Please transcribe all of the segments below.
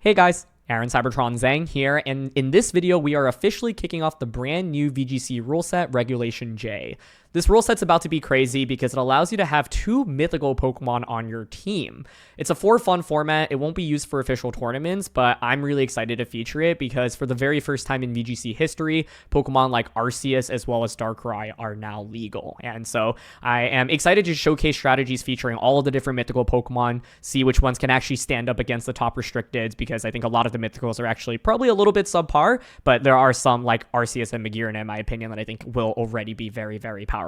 Hey guys, Aaron CybertronVGC here, and in this video we are officially kicking off the brand new VGC rule set, Regulation J. This rule set's about to be crazy because it allows you to have 2 mythical Pokemon on your team. It's a for fun format. It won't be used for official tournaments, but I'm really excited to feature it because for the very first time in VGC history, Pokemon like Arceus as well as Darkrai are now legal. And so I am excited to showcase strategies featuring all of the different mythical Pokemon, see which ones can actually stand up against the top restricteds, because I think a lot of the mythicals are actually probably a little bit subpar, but there are some like Arceus and Magearna in my opinion that I think will already be very, very powerful.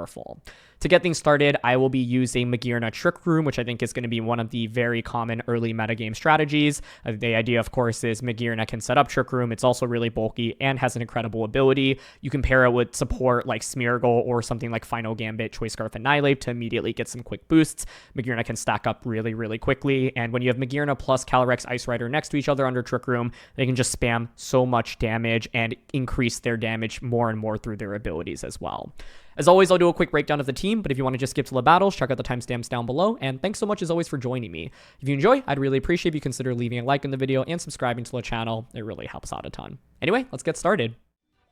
To get things started, I will be using Magearna Trick Room, which I think is going to be one of the very common early metagame strategies. The idea, of course, is Magearna can set up Trick Room. It's also really bulky and has an incredible ability. You can pair it with support like Smeargle or something like Final Gambit, Choice Scarf, and Annihilape to immediately get some quick boosts. Magearna can stack up really, really quickly, and when you have Magearna plus Calyrex Ice Rider next to each other under Trick Room, they can just spam so much damage and increase their damage more and more through their abilities as well. As always, I'll do a quick breakdown of the team, but if you want to just skip to the battles, check out the timestamps down below, and thanks so much as always for joining me. If you enjoy, I'd really appreciate if you consider leaving a like in the video and subscribing to the channel. It really helps out a ton. Anyway, let's get started.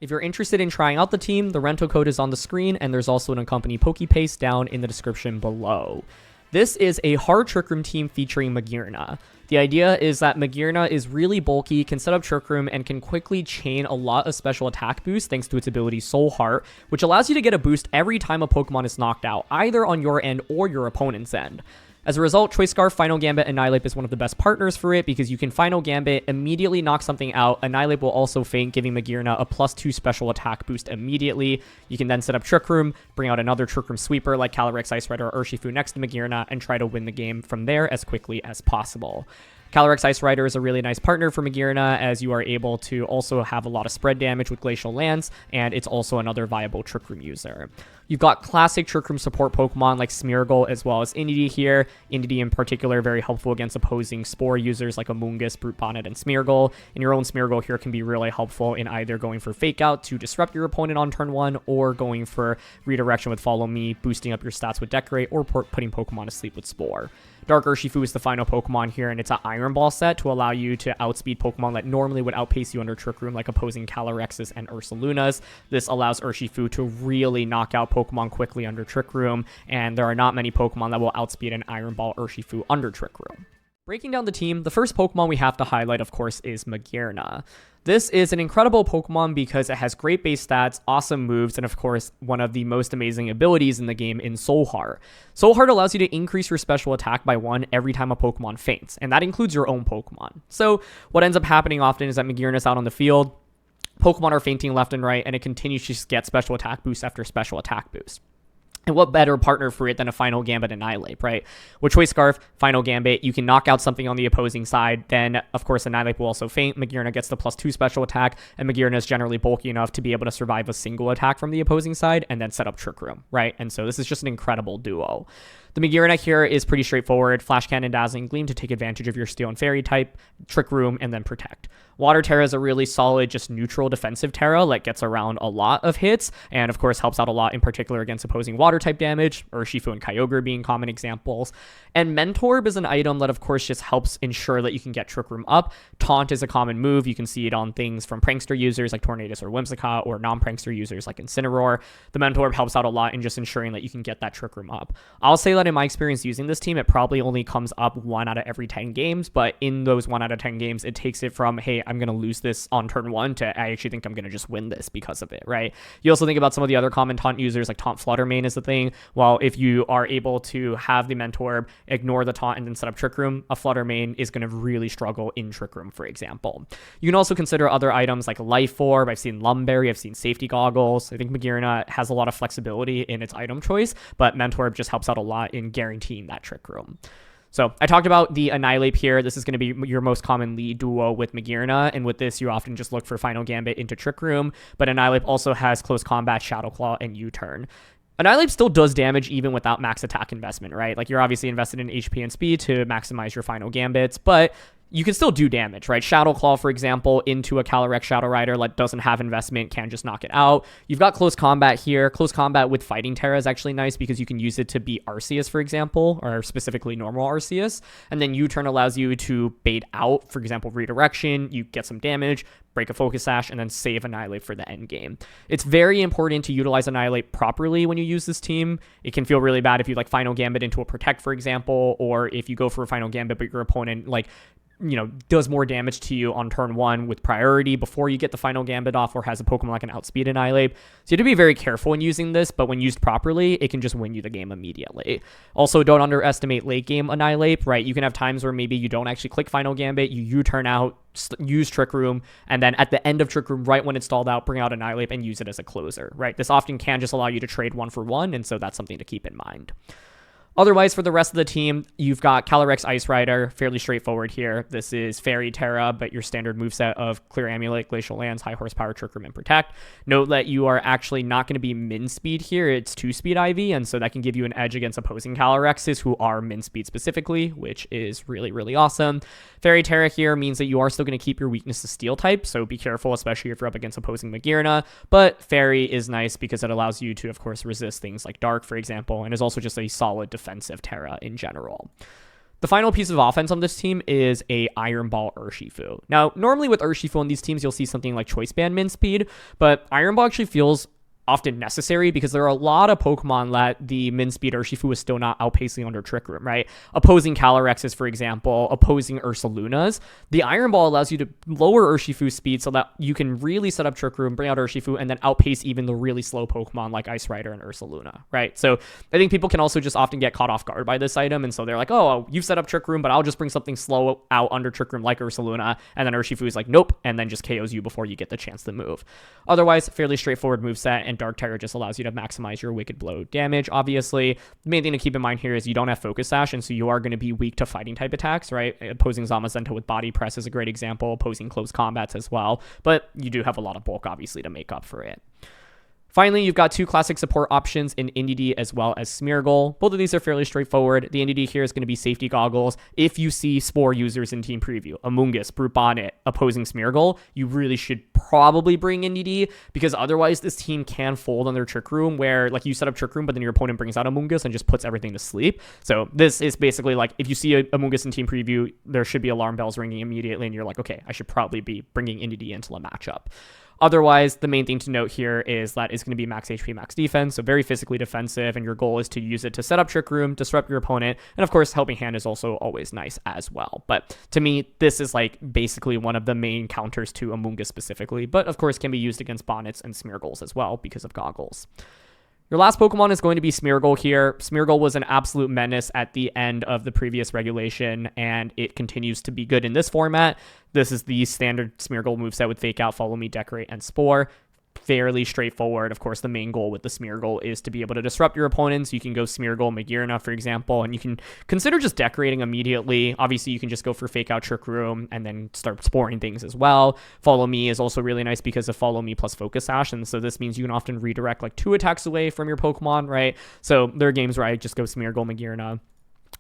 If you're interested in trying out the team, the rental code is on the screen, and there's also an accompanying Pokepaste down in the description below. This is a hard Trick Room team featuring Magearna. The idea is that Magearna is really bulky, can set up Trick Room, and can quickly chain a lot of special attack boosts thanks to its ability Soul Heart, which allows you to get a boost every time a Pokemon is knocked out, either on your end or your opponent's end. As a result, Choice Scarf, Final Gambit, and Annihilape is one of the best partners for it because you can Final Gambit, immediately knock something out. Annihilape will also faint, giving Magearna a +2 special attack boost immediately. You can then set up Trick Room, bring out another Trick Room sweeper like Calyrex Ice Rider or Urshifu next to Magearna, and try to win the game from there as quickly as possible. Calyrex Ice Rider is a really nice partner for Magearna, as you are able to also have a lot of spread damage with Glacial Lance, and it's also another viable Trick Room user. You've got classic Trick Room support Pokemon like Smeargle as well as Indeedee here. Indeedee in particular very helpful against opposing Spore users like Amoonguss, Brute Bonnet, and Smeargle. And your own Smeargle here can be really helpful in either going for Fake Out to disrupt your opponent on turn 1, or going for Redirection with Follow Me, boosting up your stats with Decorate, or putting Pokemon to sleep with Spore. Dark Urshifu is the final Pokemon here, and it's an Iron Ball set to allow you to outspeed Pokemon that normally would outpace you under Trick Room, like opposing Calyrexes and Ursalunas. This allows Urshifu to really knock out Pokemon quickly under Trick Room, and there are not many Pokemon that will outspeed an Iron Ball Urshifu under Trick Room. Breaking down the team, the first Pokemon we have to highlight, of course, is Magearna. This is an incredible Pokemon because it has great base stats, awesome moves, and of course, one of the most amazing abilities in the game in Soul Heart. Soul Heart allows you to increase your special attack by 1 every time a Pokemon faints, and that includes your own Pokemon. So what ends up happening often is that Magearna's out on the field, Pokemon are fainting left and right, and it continues to just get special attack boost after special attack boost. And what better partner for it than a Final Gambit and Annihilape, right? With Choice Scarf, Final Gambit, you can knock out something on the opposing side. Then, of course, Annihilape will also faint. Magearna gets the +2 special attack, and Magearna is generally bulky enough to be able to survive a single attack from the opposing side and then set up Trick Room, right? And so this is just an incredible duo. The Magearna here is pretty straightforward. Flash Cannon, Dazzling Gleam to take advantage of your Steel and Fairy type, Trick Room, and then Protect. Water Terra is a really solid, just neutral defensive Terra, like gets around a lot of hits, and of course helps out a lot in particular against opposing water type damage, Urshifu and Kyogre being common examples. And Mentorb is an item that of course just helps ensure that you can get Trick Room up. Taunt is a common move. You can see it on things from Prankster users like Tornadus or Whimsicott, or non-Prankster users like Incineroar. The Mentorb helps out a lot in just ensuring that you can get that Trick Room up. I'll say that in my experience using this team, it probably only comes up 1 out of every 10 games, but in those 1 out of 10 games, it takes it from, hey, I'm going to lose this on turn 1 to I actually think I'm going to just win this because of it, right? You also think about some of the other common taunt users, like Taunt Fluttermane is the thing. Well, if you are able to have the Mentorb, ignore the taunt, and then set up Trick Room, a Fluttermane is going to really struggle in Trick Room, for example. You can also consider other items like Life Orb. I've seen Lumberry, I've seen Safety Goggles. I think Magearna has a lot of flexibility in its item choice, but Mentorb just helps out a lot in guaranteeing that Trick Room. So I talked about the Annihilape here. This is going to be your most common lead duo with Magearna, and with this, you often just look for Final Gambit into Trick Room, but Annihilape also has Close Combat, Shadow Claw, and U-Turn. Annihilape still does damage even without max attack investment, right? Like, you're obviously invested in HP and speed to maximize your Final Gambits, but you can still do damage, right? Shadow Claw, for example, into a Calyrex Shadow Rider that doesn't have investment, can just knock it out. You've got Close Combat here. Close Combat with Fighting Terra is actually nice because you can use it to beat Arceus, for example, or specifically normal Arceus. And then U-Turn allows you to bait out, for example, Redirection. You get some damage, break a Focus Sash, and then save Annihilate for the end game. It's very important to utilize Annihilate properly when you use this team. It can feel really bad if you like Final Gambit into a Protect, for example, or if you go for a Final Gambit but your opponent does more damage to you on turn 1 with priority before you get the Final Gambit off, or has a Pokemon like an Outspeed Annihilate. So you have to be very careful when using this, but when used properly, it can just win you the game immediately. Also, don't underestimate late game Annihilate, right? You can have times where maybe you don't actually click Final Gambit, you U-turn out, use Trick Room, and then at the end of Trick Room, right when it's stalled out, bring out Annihilate and use it as a closer, right? This often can just allow you to trade 1-for-1, and so that's something to keep in mind. Otherwise, for the rest of the team, you've got Calyrex Ice Rider, fairly straightforward here. This is Fairy Terra, but your standard moveset of Clear Amulet, Glacial Lands, High Horsepower, Trick Room, and Protect. Note that you are actually not going to be min speed here. It's 2-speed IV, and so that can give you an edge against opposing Calyrexes who are min speed specifically, which is really, really awesome. Fairy Terra here means that you are still going to keep your weakness to Steel type, so be careful, especially if you're up against opposing Magearna. But Fairy is nice because it allows you to, of course, resist things like Dark, for example, and is also just a solid defensive Terra in general. The final piece of offense on this team is a Iron Ball Urshifu. Now, normally with Urshifu on these teams, you'll see something like Choice Band min speed, but Iron Ball actually feels often necessary because there are a lot of Pokemon that the min speed Urshifu is still not outpacing under Trick Room, right? Opposing Calyrexes, for example, opposing Ursalunas. The Iron Ball allows you to lower Urshifu's speed so that you can really set up Trick Room, bring out Urshifu, and then outpace even the really slow Pokemon like Ice Rider and Ursaluna, right? So I think people can also just often get caught off guard by this item, and so they're like, oh, you've set up Trick Room, but I'll just bring something slow out under Trick Room like Ursaluna, and then Urshifu is like, nope, and then just KOs you before you get the chance to move. Otherwise, fairly straightforward moveset, and Dark Terror just allows you to maximize your Wicked Blow damage, obviously. The main thing to keep in mind here is you don't have Focus Sash, and so you are going to be weak to fighting type attacks, right? Opposing Zamazenta with Body Press is a great example, opposing Close Combats as well, but you do have a lot of bulk, obviously, to make up for it. Finally, you've got 2 classic support options in Indeedee as well as Smeargle. Both of these are fairly straightforward. The Indeedee here is going to be Safety Goggles. If you see Spore users in Team Preview, Amoonguss, Brute Bonnet, opposing Smeargle, you really should probably bring Indeedee, because otherwise this team can fold on their Trick Room where like you set up Trick Room, but then your opponent brings out Amoonguss and just puts everything to sleep. So this is basically like if you see a Amoonguss in Team Preview, there should be alarm bells ringing immediately and you're like, okay, I should probably be bringing Indeedee into the matchup. Otherwise, the main thing to note here is that it's going to be max HP, max defense, so very physically defensive, and your goal is to use it to set up Trick Room, disrupt your opponent, and of course, Helping Hand is also always nice as well. But to me, this is like basically one of the main counters to Amoonguss specifically, but of course can be used against Bonnets and Smeargles as well because of Goggles. Your last Pokemon is going to be Smeargle here. Smeargle was an absolute menace at the end of the previous regulation, and it continues to be good in this format. This is the standard Smeargle moveset with Fake Out, Follow Me, Decorate, and Spore. Fairly straightforward. Of course, the main goal with the Smeargle is to be able to disrupt your opponents. You can go Smeargle, Magearna, for example, and you can consider just decorating immediately. Obviously, you can just go for Fake Out, Trick Room, and then start sporing things as well. Follow Me is also really nice because of Follow Me plus Focus Sash, and so this means you can often redirect like 2 attacks away from your Pokemon, right? So there are games where I just go Smeargle, Magearna,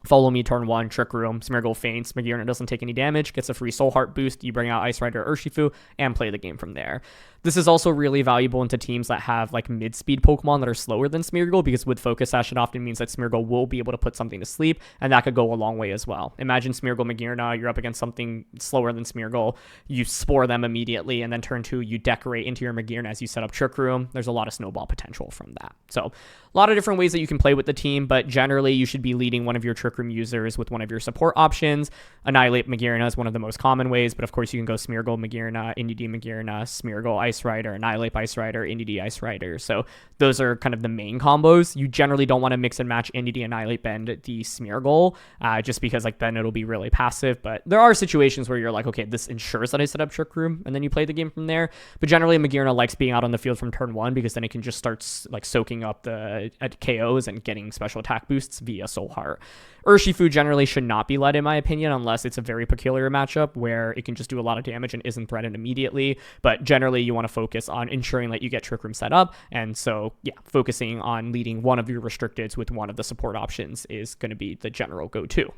Follow Me turn 1, Trick Room, Smeargle faints, Magearna doesn't take any damage, gets a free Soul Heart boost, you bring out Ice Rider or Urshifu, and play the game from there. This is also really valuable into teams that have like mid-speed Pokemon that are slower than Smeargle, because with Focus Sash, it often means that Smeargle will be able to put something to sleep, and that could go a long way as well. Imagine Smeargle, Magearna, you're up against something slower than Smeargle, you Spore them immediately, and then turn 2, you decorate into your Magearna as you set up Trick Room. There's a lot of snowball potential from that. So a lot of different ways that you can play with the team, but generally you should be leading one of your Trick Room users with one of your support options. Annihilate Magearna is one of the most common ways, but of course you can go Smeargle, Magearna, Indeedee, Magearna, Smeargle, Ice Rider, Annihilate Ice Rider, Indeedee, Ice Rider. So those are kind of the main combos. You generally don't want to mix and match Indeedee, Annihilate, Bend the Smeargle, just because like then it'll be really passive. But there are situations where you're like, okay, this ensures that I set up Trick Room, and then you play the game from there. But generally Magearna likes being out on the field from turn 1, because then it can just start like soaking up the KOs and getting special attack boosts via Soul Heart. Urshifu generally should not be led, in my opinion, unless it's a very peculiar matchup where it can just do a lot of damage and isn't threatened immediately. But generally, you want to focus on ensuring that you get Trick Room set up. And so, yeah, focusing on leading one of your restricteds with one of the support options is going to be the general go-to.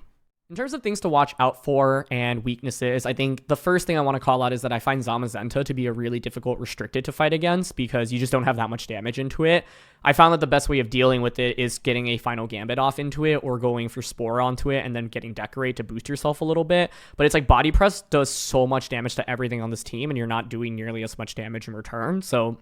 In terms of things to watch out for and weaknesses, I think the first thing I want to call out is that I find Zamazenta to be a really difficult restricted to fight against because you just don't have that much damage into it. I found that the best way of dealing with it is getting a Final Gambit off into it or going for Spore onto it and then getting Decorate to boost yourself a little bit. But it's like Body Press does so much damage to everything on this team and you're not doing nearly as much damage in return. So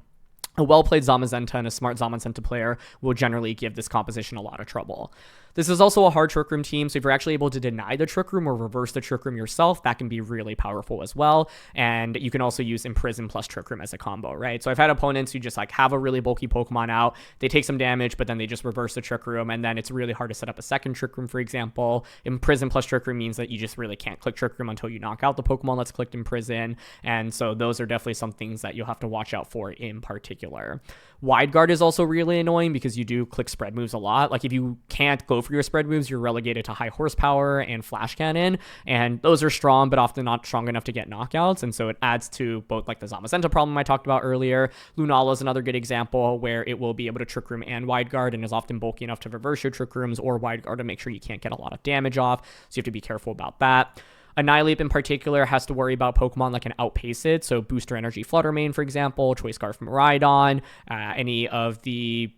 a well-played Zamazenta and a smart Zamazenta player will generally give this composition a lot of trouble. This is also a hard Trick Room team, so if you're actually able to deny the Trick Room or reverse the Trick Room yourself, that can be really powerful as well. And you can also use Imprison plus Trick Room as a combo, right? So I've had opponents who just like have a really bulky Pokemon out, they take some damage, but then they just reverse the Trick Room, and then it's really hard to set up a second Trick Room, for example. Imprison plus Trick Room means that you just really can't click Trick Room until you knock out the Pokemon that's clicked Imprison, and so those are definitely some things that you'll have to watch out for in particular. Wide Guard is also really annoying because you do click spread moves a lot. Like if you can't go for your spread moves, you're relegated to High Horsepower and Flash Cannon, and those are strong but often not strong enough to get knockouts, and so it adds to both like the Zamazenta problem I talked about earlier. Lunala is another good example where it will be able to Trick Room and Wide Guard and is often bulky enough to reverse your Trick Rooms or Wide Guard to make sure you can't get a lot of damage off, so you have to be careful about that. Annihilate in particular has to worry about Pokemon that can outpace it, so Booster Energy Fluttermane, for example, Choice Scarf Miraidon, any of the,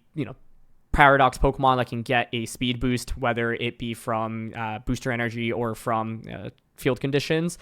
Paradox Pokemon that can get a speed boost, whether it be from Booster Energy or from field conditions.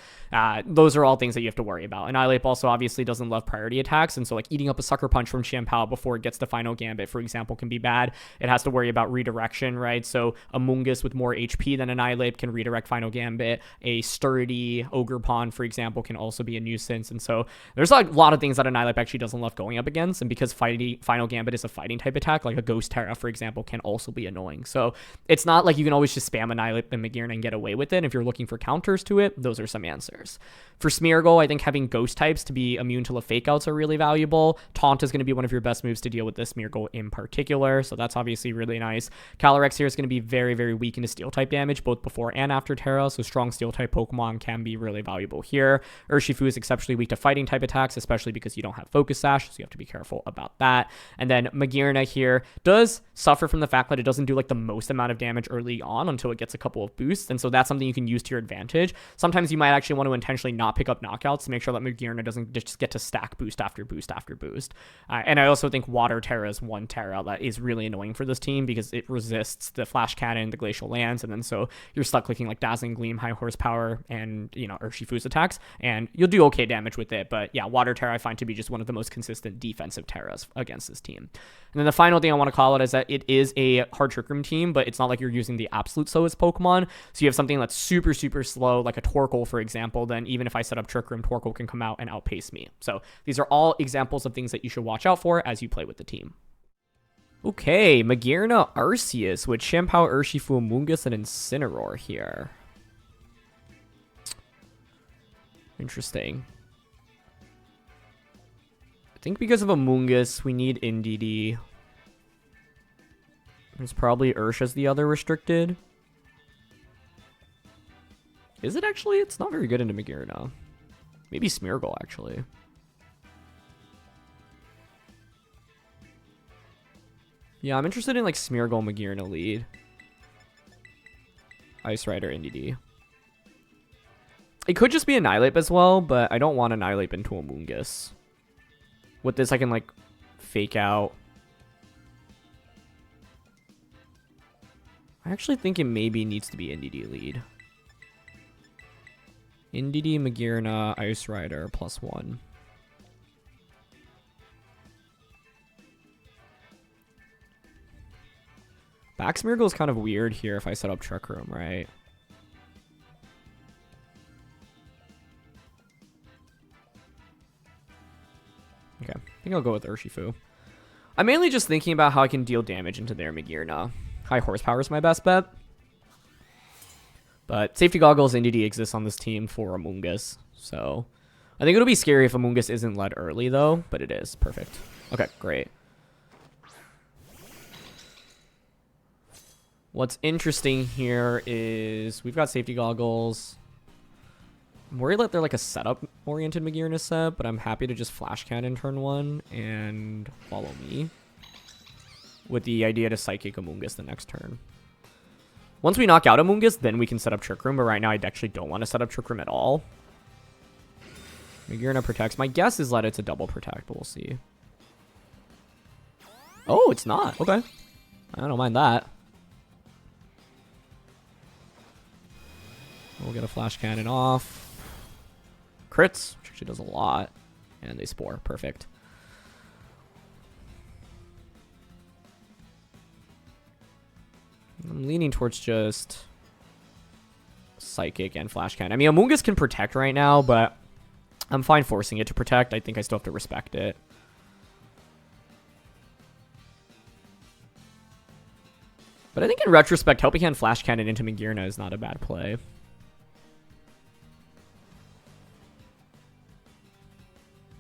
Those are all things that you have to worry about. Annihilate also obviously doesn't love priority attacks, and so like eating up a Sucker Punch from Champao before it gets to Final Gambit, for example, can be bad. It has to worry about redirection, right? So a Mungus with more HP than Annihilate can redirect Final Gambit. A sturdy Ogerpon, for example, can also be a nuisance, and so there's like a lot of things that Annihilate actually doesn't love going up against, and because Final Gambit is a fighting type attack, like a Ghost Terra, for example, can also be annoying. So it's not like you can always just spam Annihilate and Magearna and get away with it. If you're looking for counters to it, those are some answers. For Smeargle, I think having ghost types to be immune to the fake outs are really valuable. Taunt is going to be one of your best moves to deal with this Smeargle in particular, so that's obviously really nice. Calyrex here is going to be very, very weak into steel type damage both before and after Terra, so strong steel type Pokemon can be really valuable here. Urshifu is exceptionally weak to fighting type attacks, especially because you don't have Focus Sash, so you have to be careful about that. And then Magearna here does suffer from the fact that it doesn't do like the most amount of damage early on until it gets a couple of boosts, and so that's something you can use to your advantage. Sometimes you might actually want to intentionally not pick up knockouts to make sure that Magearna doesn't just get to stack boost after boost after boost. And I also think Water Terra is one Terra that is really annoying for this team because it resists the Flash Cannon, the Glacial Lance, and then so you're stuck clicking like Dazzling Gleam, High Horsepower, and Urshifu's attacks, and you'll do okay damage with it. But yeah, Water Terra I find to be just one of the most consistent defensive Terras against this team. And then the final thing I want to call out is that it is a hard Trick Room team, but it's not like you're using the absolute slowest Pokemon. So you have something that's super, super slow, like a Torkoal, for example, then even if I set up Trick Room, Torkoal can come out and outpace me. So these are all examples of things that you should watch out for as you play with the team. Okay, Magearna Arceus with Champao, Urshifu, Amoonguss, and Incineroar here. Interesting. I think because of Amoonguss, we need Indeedee. There's probably Ursh as the other restricted. Is it actually? It's not very good into Magearna. Maybe Smeargle, actually. Yeah, I'm interested in like Smeargle, Magearna lead. Ice Rider, Indeedee. It could just be Annihilate as well, but I don't want Annihilate into Amoonguss. With this, I can like fake out. I actually think it maybe needs to be Indeedee lead. Indeedee, Magearna, Ice Rider, +1. Back Smeargle is kind of weird here if I set up Trick Room, right? Okay, I think I'll go with Urshifu. I'm mainly just thinking about how I can deal damage into their Magearna. High Horsepower is my best bet. But Safety Goggles Indeedee exists on this team for Amoonguss. So I think it'll be scary if Amoonguss isn't led early, though. But it is. Perfect. Okay, great. What's interesting here is we've got Safety Goggles. I'm worried that they're like a setup-oriented Magearna set, but I'm happy to just Flash Cannon turn 1 and follow me with the idea to Psychic Amoonguss the next turn. Once we knock out Amoonguss, then we can set up Trick Room, but right now I actually don't want to set up Trick Room at all. Magearna protects. My guess is that it's a double protect, but we'll see. Oh, it's not. Okay. I don't mind that. We'll get a Flash Cannon off. Crits, which actually does a lot. And they Spore. Perfect. I'm leaning towards just Psychic and Flash Cannon. I mean, Amoonguss can protect right now, but I'm fine forcing it to protect. I think I still have to respect it. But I think in retrospect, Helping Hand Flash Cannon into Magearna is not a bad play.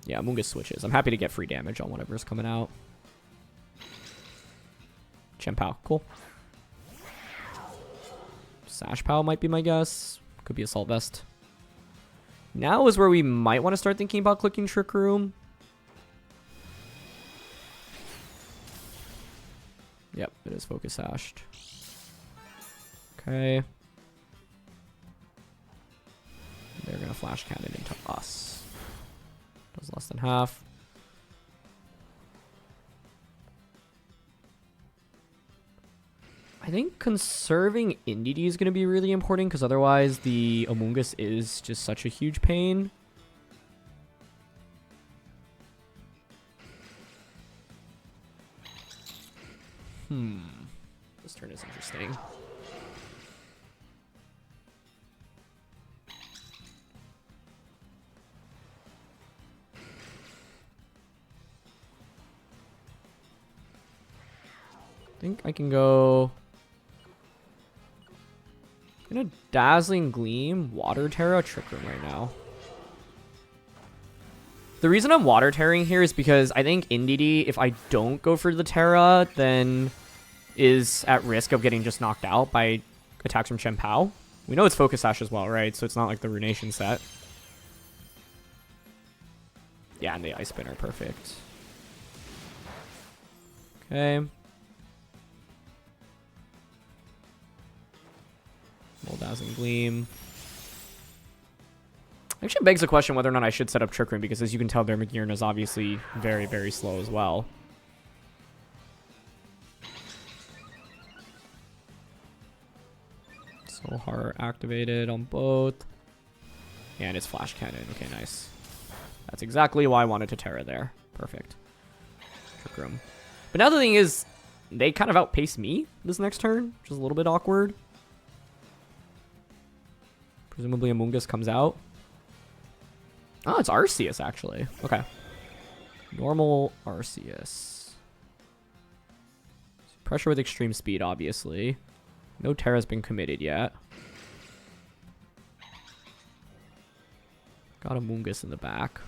Yeah, Amoonguss switches. I'm happy to get free damage on whatever's coming out. Chien-Pao, cool. Sash-Pao might be my guess. Could be Assault Vest. Now is where we might want to start thinking about clicking Trick Room. Yep, it is Focus Sashed. Okay. They're going to Flash Cannon into us. Does less than half. I think conserving Indeedee is going to be really important because otherwise the Amoonguss is just such a huge pain. This turn is interesting. I think I can go in a Dazzling Gleam, Water Terra, Trick Room right now. The reason I'm Water Terraing here is because I think Indeedee, if I don't go for the Terra, then is at risk of getting just knocked out by attacks from Chien-Pao. We know it's Focus Sash as well, right? So it's not like the Runation set. Yeah, and the Ice Spin are perfect. Okay. Dazzling Gleam. Actually begs the question whether or not I should set up Trick Room, because as you can tell, their Magearna is obviously very, very slow as well. So Horror activated on both. And it's Flash Cannon. Okay, nice. That's exactly why I wanted to Terra there. Perfect. Trick Room. But now the thing is, they kind of outpace me this next turn, which is a little bit awkward. Presumably Amoonguss comes out. Oh, it's Arceus, actually. Okay. Normal Arceus. Pressure with extreme speed, obviously. No Terra's been committed yet. Got Amoonguss in the back.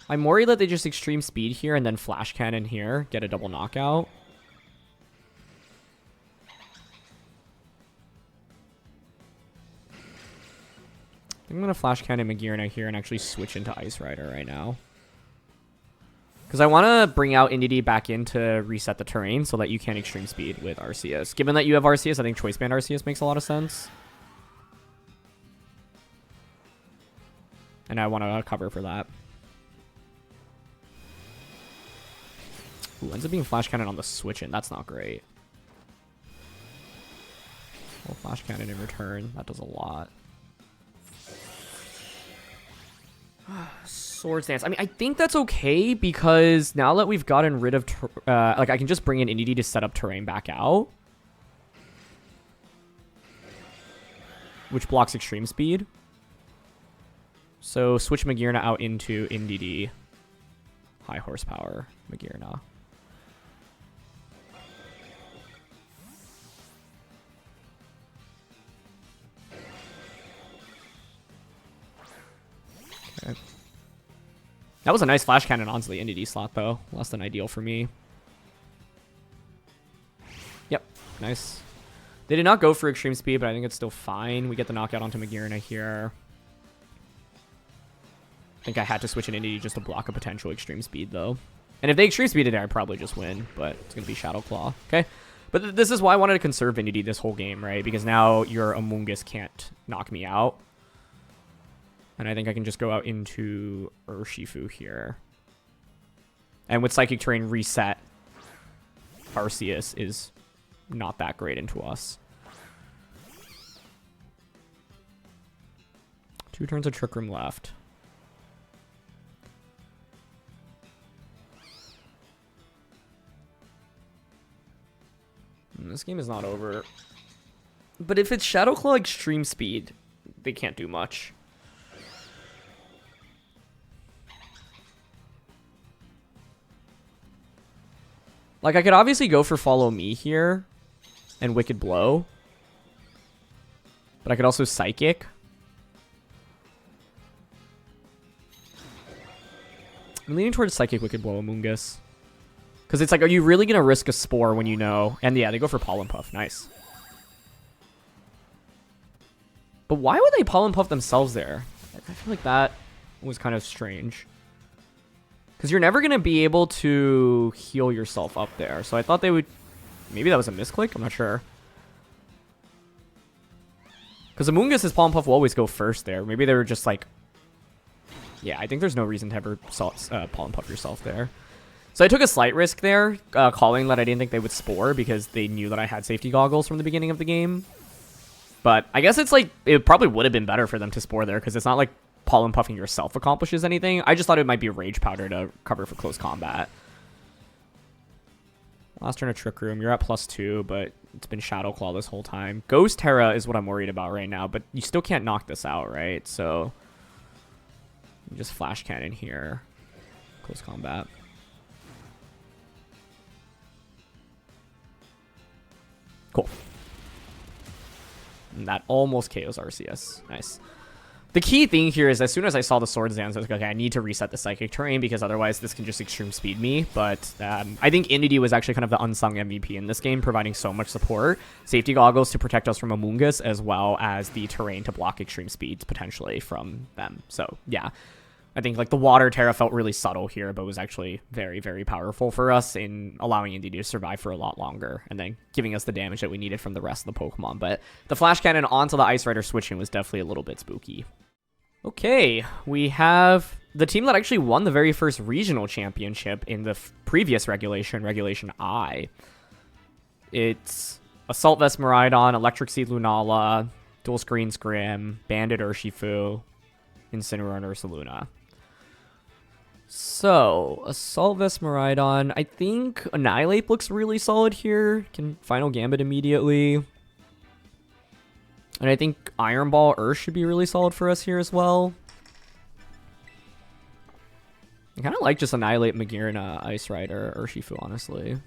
I'm worried that they just extreme speed here and then Flash Cannon here, get a double knockout. I think I'm going to Flash Cannon Magearna here and actually switch into Ice Rider right now. Because I want to bring out Indeedee back in to reset the terrain so that you can extreme speed with Arceus. Given that you have Arceus, I think Choice Band Arceus makes a lot of sense. And I want to cover for that. Ooh, ends up being Flash Cannon on the switch in. That's not great. Well, Flash Cannon in return. That does a lot. Swords Dance. I mean, I think that's okay because now that we've gotten rid of... like, I can just bring in Indeedee to set up terrain back out. Which blocks extreme speed. So, switch Magearna out into Indeedee. High horsepower Magearna. Okay. That was a nice Flash Cannon onto the Indeedee slot, though. Less than ideal for me. Yep, nice. They did not go for extreme speed, but I think it's still fine. We get the knockout onto Magearna here. think I had to switch an Entity just to block a potential Extreme Speed, though. And if they Extreme Speeded it, I'd probably just win, but it's going to be Shadow Claw. Okay? But this is why I wanted to conserve Entity this whole game, right? Because now your Amoonguss can't knock me out. And I think I can just go out into Urshifu here. And with Psychic Terrain reset, Arceus is not that great into us. 2 turns of Trick Room left. This game is not over. But if it's Shadow Claw Extreme Speed, they can't do much. Like, I could obviously go for Follow Me here and Wicked Blow. But I could also Psychic. I'm leaning towards Psychic Wicked Blow Amoonguss. Because it's like, are you really going to risk a Spore when you know? And yeah, they go for Pollen Puff. Nice. But why would they Pollen Puff themselves there? I feel like that was kind of strange. Because you're never going to be able to heal yourself up there. So I thought they would... Maybe that was a misclick? I'm not sure. Because Amoonguss's Pollen Puff will always go first there. Maybe they were just like... Yeah, I think there's no reason to ever Pollen Puff yourself there. So I took a slight risk there, calling that I didn't think they would Spore because they knew that I had safety goggles from the beginning of the game. But I guess it's like, it probably would have been better for them to Spore there because it's not like Pollen Puffing yourself accomplishes anything. I just thought it might be Rage Powder to cover for close combat. Last turn of Trick Room. You're at +2, but it's been Shadow Claw this whole time. Ghost Terra is what I'm worried about right now, but you still can't knock this out, right? So you just Flash Cannon here. Close combat. Cool. And that almost KOs Arceus. Nice. The key thing here is as soon as I saw the Swords Dance, I was like, okay, I need to reset the Psychic Terrain because otherwise this can just Extreme Speed me. But I think Entity was actually kind of the unsung MVP in this game, providing so much support. Safety Goggles to protect us from Amoonguss, as well as the Terrain to block Extreme Speeds potentially from them. So, yeah. I think like the Water Terra felt really subtle here, but was actually very, very powerful for us in allowing Entity to survive for a lot longer and then giving us the damage that we needed from the rest of the Pokemon. But the Flash Cannon onto the Ice Rider switching was definitely a little bit spooky. Okay, we have the team that actually won the very first regional championship in the previous regulation, Regulation I. It's Assault Vest Miraidon, Electric Seed Lunala, Dual Screens Grim, Bandit Urshifu, Incineroar and Ursaluna. So, Assault Vest Miraidon. I think Annihilate looks really solid here. Can Final Gambit immediately. And I think Iron Ball Earth should be really solid for us here as well. I kind of like just Annihilate Magearna, Ice Rider, Urshifu, honestly.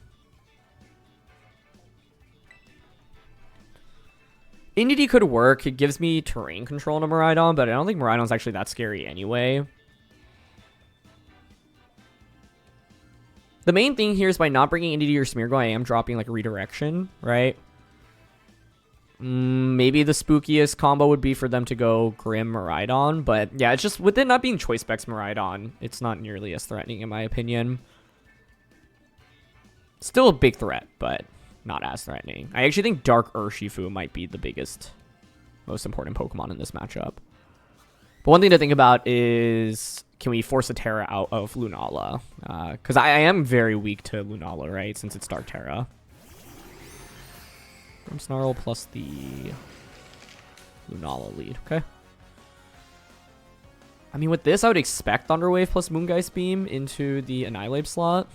Entity could work. It gives me terrain control to Miraidon, but I don't think Miraidon's actually that scary anyway. The main thing here is by not bringing Entity or Smeargle, I am dropping like a redirection, right? Maybe the spookiest combo would be for them to go Grim Miraidon, but yeah, it's just with it not being Choice Specs Miraidon, it's not nearly as threatening in my opinion. Still a big threat, but not as threatening. I actually think Dark Urshifu might be the biggest, most important Pokemon in this matchup. But one thing to think about is, can we force a Terra out of Lunala? Because I am very weak to Lunala, right? Since it's Dark Terra. Snarl plus the Lunala lead. Okay. I mean, with this, I would expect Thunder Wave plus Moongeist Beam into the Annihilate slot.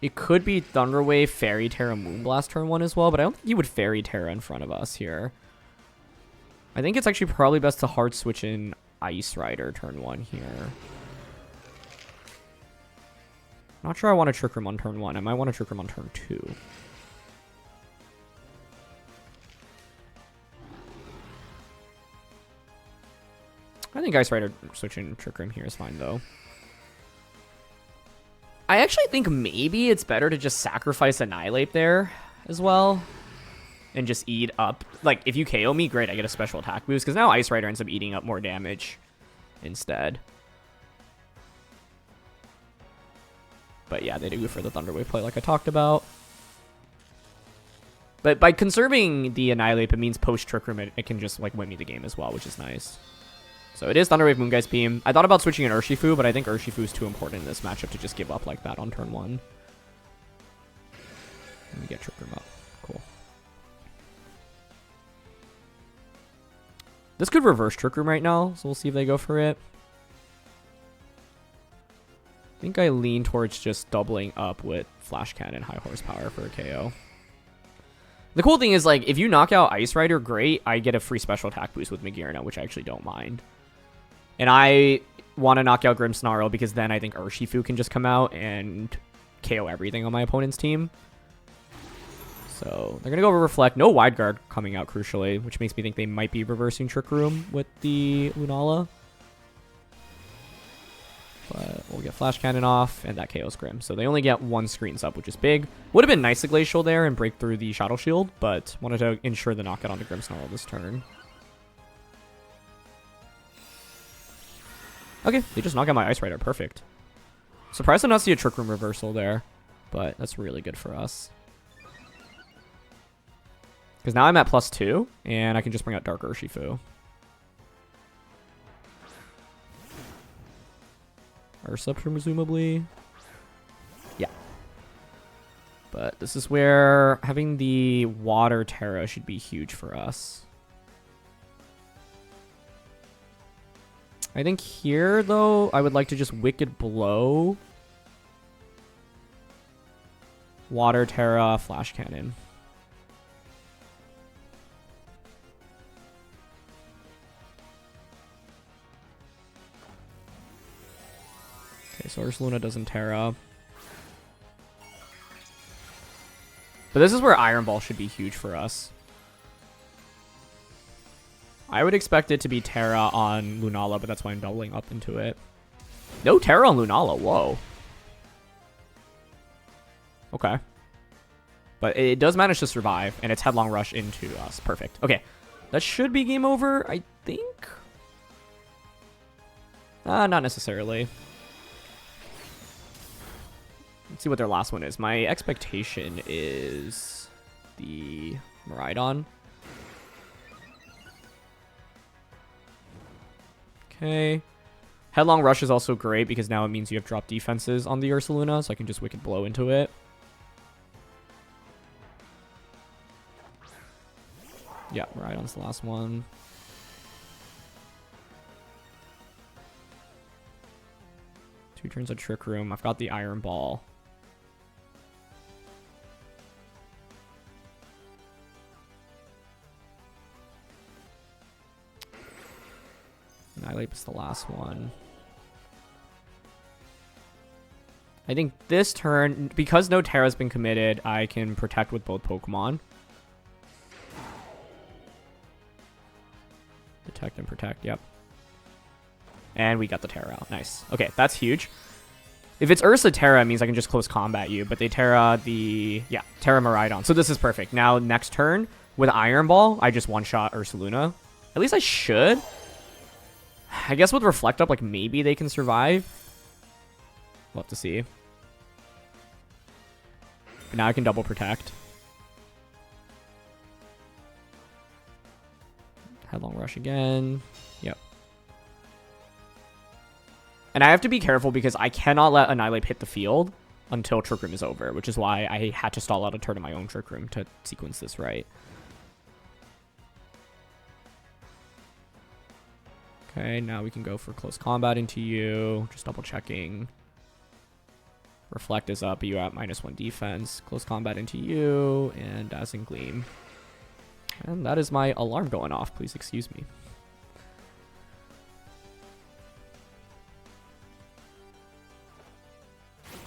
It could be Thunder Wave, Fairy Terra, Moonblast turn 1 as well, but I don't think you would Fairy Terra in front of us here. I think it's actually probably best to hard switch in Ice Rider turn 1 here. Not sure I want to Trick Room on turn 1. I might want to Trick Room on turn 2. I think Ice Rider switching Trick Room here is fine, though. I actually think maybe it's better to just sacrifice Annihilate there as well. and just eat up. Like, if you KO me, great, I get a special attack boost, because now Ice Rider ends up eating up more damage instead. But yeah, they do go for the Thunder Wave play like I talked about. But by conserving the Annihilate, it means post Trick Room, it can just like win me the game as well, which is nice. So it is Thunder Wave, Moongeist Beam. I thought about switching an Urshifu, but I think Urshifu is too important in this matchup to just give up like that on turn 1. Let me get Trick Room up. Cool. This could reverse Trick Room right now, so we'll see if they go for it. I think I lean towards just doubling up with Flash Cannon High Horsepower for a KO. The cool thing is, like, if you knock out Ice Rider, great. I get a free special attack boost with Magearna, which I actually don't mind. And I want to knock out Grimmsnarl because then I think Urshifu can just come out and KO everything on my opponent's team. So they're going to go Reflect. No Wide Guard coming out, crucially, which makes me think they might be reversing Trick Room with the Lunala. But we'll get Flash Cannon off, and that KOs Grimm. So they only get 1 screens up, which is big. Would have been nice to Glacial there and break through the Shadow Shield, but wanted to ensure the knockout onto Grimmsnarl this turn. Okay, they just knock out my Ice Rider. Perfect. Surprised to not see a Trick Room reversal there, but that's really good for us. Because now I'm at +2, and I can just bring out Dark Urshifu. Ursa, presumably. Yeah. But this is where having the Water Terra should be huge for us. I think here, though, I would like to just Wicked Blow. Water Terra, Flash Cannon. Okay, so Ursaluna doesn't Terra. But this is where Iron Ball should be huge for us. I would expect it to be Terra on Lunala, but that's why I'm doubling up into it. No Terra on Lunala, whoa. Okay. But it does manage to survive, and it's Headlong Rush into us. Perfect. Okay, that should be game over, I think? Not necessarily. Let's see what their last one is. My expectation is the Miraidon. Okay. Headlong Rush is also great because now it means you have drop defenses on the Ursaluna, so I can just Wicked Blow into it. Yeah, Miraidon's the last one. Two turns of Trick Room. I've got the Iron Ball. Annihilate is the last one. I think this turn, because no Terra's been committed, I can protect with both Pokemon. Detect and protect, yep. And we got the Terra out. Nice. Okay, that's huge. If it's Ursa Terra, it means I can just close combat you, but they Terra the... Yeah, Terra Miraidon. So this is perfect. Now, next turn, with Iron Ball, I just one-shot Ursaluna. At least I should. I guess with Reflect Up, like, maybe they can survive. We'll have to see. But now I can double protect. Headlong Rush again. Yep. And I have to be careful because I cannot let Annihilate hit the field until Trick Room is over, which is why I had to stall out a turn in my own Trick Room to sequence this right. Okay, now we can go for close combat into you. Just double checking. Reflect is up, but you're at -1 defense. Close combat into you, and Dazzling Gleam. And that is my alarm going off. Please excuse me.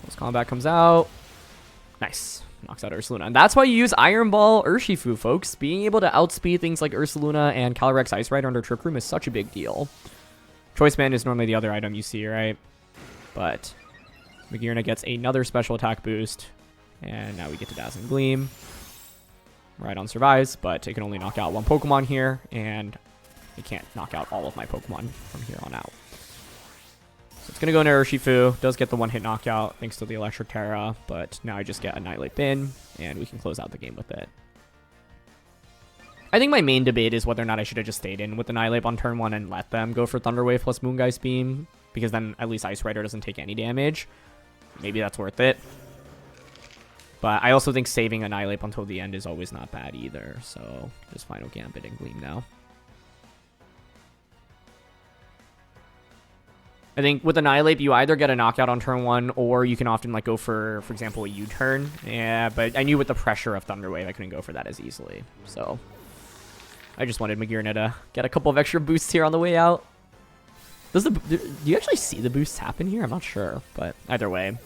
Close combat comes out. Nice. Knocks out Ursaluna. And that's why you use Iron Ball Urshifu, folks. Being able to outspeed things like Ursaluna and Calyrex Ice Rider under Trick Room is such a big deal. Choice Band is normally the other item you see, right? But Magearna gets another special attack boost. And now we get to Dazzling Gleam. Miraidon survives, but it can only knock out one Pokemon here, and it can't knock out all of my Pokemon from here on out. So it's going to go into Urshifu. Does get the one-hit knockout thanks to the Electric Terra, but now I just get Annihilate Bin, and we can close out the game with it. I think my main debate is whether or not I should have just stayed in with Annihilate on turn 1 and let them go for Thunder Wave plus Moongeist Beam, because then at least Ice Rider doesn't take any damage. Maybe that's worth it. But I also think saving Annihilate until the end is always not bad either. So just Final Gambit and Gleam now. I think with Annihilate, you either get a knockout on turn 1, or you can often like go for example, a U-turn. Yeah, but I knew with the pressure of Thunder Wave, I couldn't go for that as easily. So I just wanted Magearna to get a couple of extra boosts here on the way out. Do you actually see the boosts happen here? I'm not sure, but either way.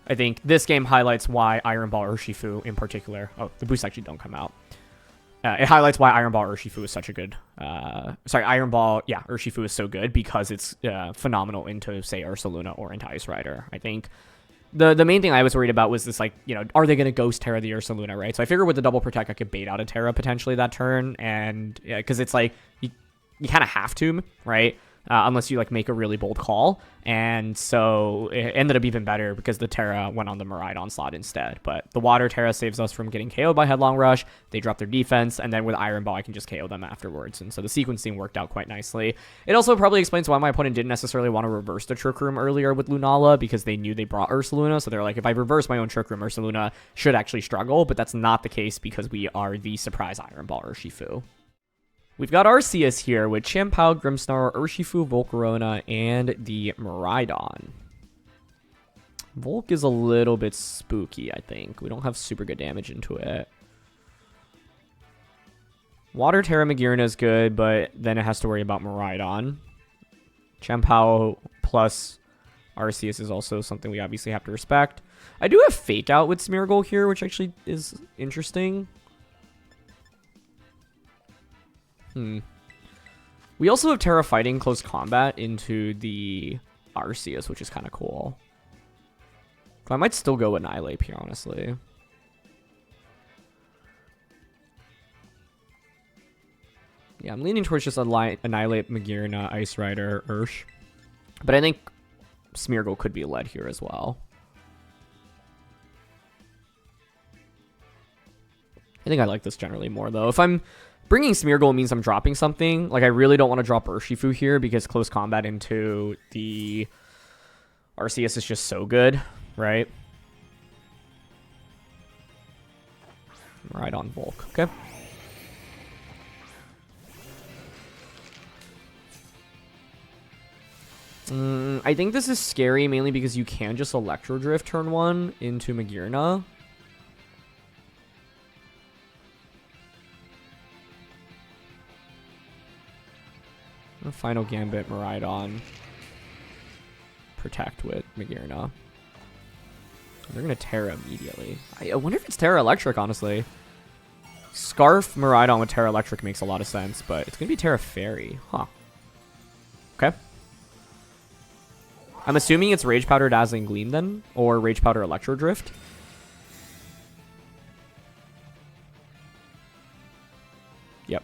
I think this game highlights why Iron Ball Urshifu in particular... Oh, the boosts actually don't come out. It highlights why Iron Ball Urshifu is such a good... Iron Ball... Yeah, Urshifu is so good because it's phenomenal into, say, Ursaluna or into Ice Rider. I think the main thing I was worried about was this, like, you know, are they going to Ghost Terra the Ursaluna, right? So I figured with the Double Protect, I could bait out a Terra potentially that turn. And yeah, because it's like, you kind of have to, right? Unless you like make a really bold call. And so it ended up even better because the Terra went on the Miraidon slot instead. But the Water Terra saves us from getting KO'd by Headlong Rush. They drop their defense, and then with Iron Ball, I can just KO them afterwards. And so the sequencing worked out quite nicely. It also probably explains why my opponent didn't necessarily want to reverse the Trick Room earlier with Lunala, because they knew they brought Ursaluna. So they're like, if I reverse my own Trick Room, Ursaluna should actually struggle. But that's not the case because we are the surprise Iron Ball Urshifu. We've got Arceus here with Champao, Grimmsnarl, Urshifu, Volcarona, and the Miraidon. Volk is a little bit spooky, I think. We don't have super good damage into it. Water Terra Magearna is good, but then it has to worry about Miraidon. Champao plus Arceus is also something we obviously have to respect. I do have Fake Out with Smeargle here, which actually is interesting. We also have Terra Fighting Close Combat into the Arceus, which is kind of cool. I might still go Annihilate here, honestly. Yeah, I'm leaning towards just Annihilate, Magearna, Ice Rider, Ursh. But I think Smeargle could be led here as well. I think I like this generally more, though. If I'm bringing Smeargle means I'm dropping something. Like, I really don't want to drop Urshifu here because Close Combat into the Arceus is just so good, right? Right on Volk. Okay. I think this is scary mainly because you can just Electro Drift turn 1 into Magearna. Final Gambit, Miraidon. Protect with Magearna. They're going to Terra immediately. I wonder if it's Terra Electric, honestly. Scarf Miraidon with Terra Electric makes a lot of sense, but it's going to be Terra Fairy. Huh. Okay. I'm assuming it's Rage Powder Dazzling Gleam then, or Rage Powder Electro Drift. Yep.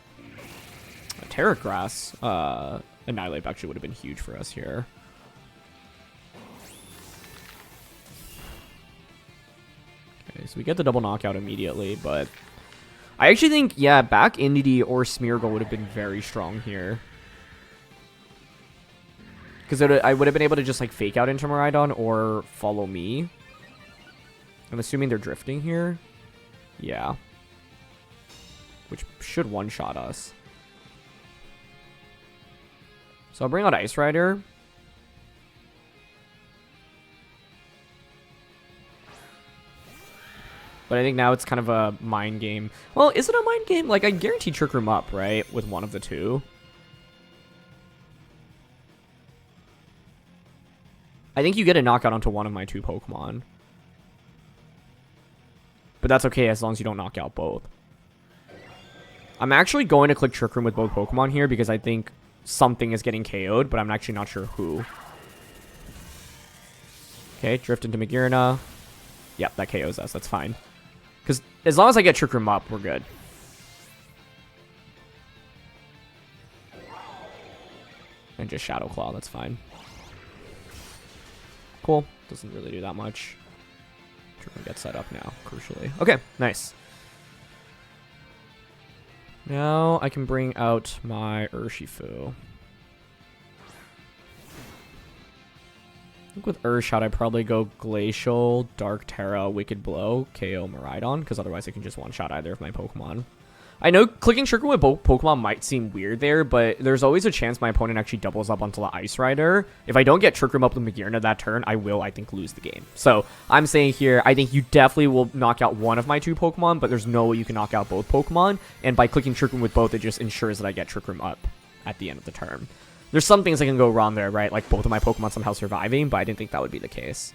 Terra Grass Annihilate actually would have been huge for us here. Okay, so we get the double knockout immediately, but I actually think, yeah, back Indeedee or Smeargle would have been very strong here. Because I would have been able to just like Fake Out into Miraidon or Follow Me. I'm assuming they're drifting here. Yeah. Which should one-shot us. So I'll bring out Ice Rider. But I think now it's kind of a mind game. Well, is it a mind game? Like, I guarantee Trick Room up, right? With one of the two. I think you get a knockout onto one of my two Pokemon. But that's okay as long as you don't knock out both. I'm actually going to click Trick Room with both Pokemon here because I think something is getting KO'd, but I'm actually not sure who. Okay, Drift into Magearna. Yep, that KOs us. That's fine. Because As long as I get Trick Room up, we're good. And just Shadow Claw, that's fine. Cool. Doesn't really do that much. Trick Room gets set up now, crucially. Okay, nice. Now I can bring out my Urshifu. I think with Urshot, I'd probably go Glacial, Dark Terra, Wicked Blow, KO Miraidon, because otherwise I can just one-shot either of my Pokemon. I know clicking Trick Room with both Pokemon might seem weird there, but there's always a chance my opponent actually doubles up onto the Ice Rider. If I don't get Trick Room up with Magearna that turn, I will, I think, lose the game. So I'm saying here, I think you definitely will knock out one of my two Pokemon, but there's no way you can knock out both Pokemon. And by clicking Trick Room with both, it just ensures that I get Trick Room up at the end of the turn. There's some things that can go wrong there, right? Like both of my Pokemon somehow surviving, but I didn't think that would be the case.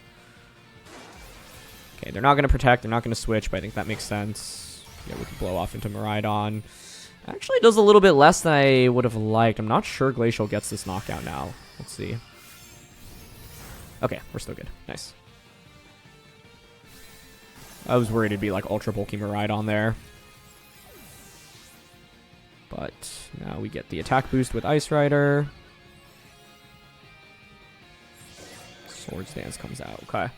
Okay, they're not going to protect, they're not going to switch, but I think that makes sense. Yeah, we can blow off into Miraidon. Actually, it does a little bit less than I would have liked. I'm not sure Glacial gets this knockout now. Let's see. Okay, we're still good. Nice. I was worried it'd be like Ultra Bulky Miraidon there. But now we get the attack boost with Ice Rider. Swords Dance comes out. Okay.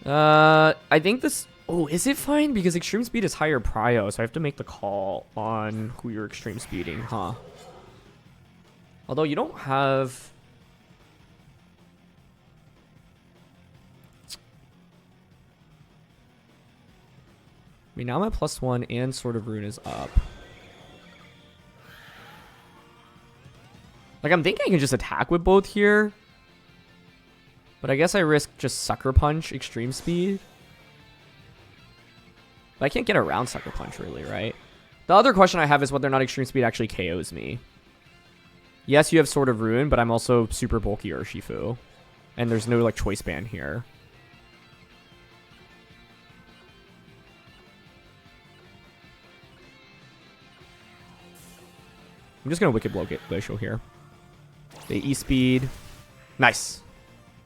I think this... Oh, is it fine? Because Extreme Speed is higher prio, so I have to make the call on who you're Extreme Speeding, huh? Although you don't have... I mean, now I'm at +1 and Sword of Rune is up. Like, I'm thinking I can just attack with both here. But I guess I risk just Sucker Punch Extreme Speed. But I can't get around Sucker Punch, really, right? The other question I have is whether or not Extreme Speed actually KOs me. Yes, you have Sword of Ruin, but I'm also super bulky Urshifu. And there's no, like, choice band here. I'm just going to Wicked Blow Glacial here. The E-Speed. Nice.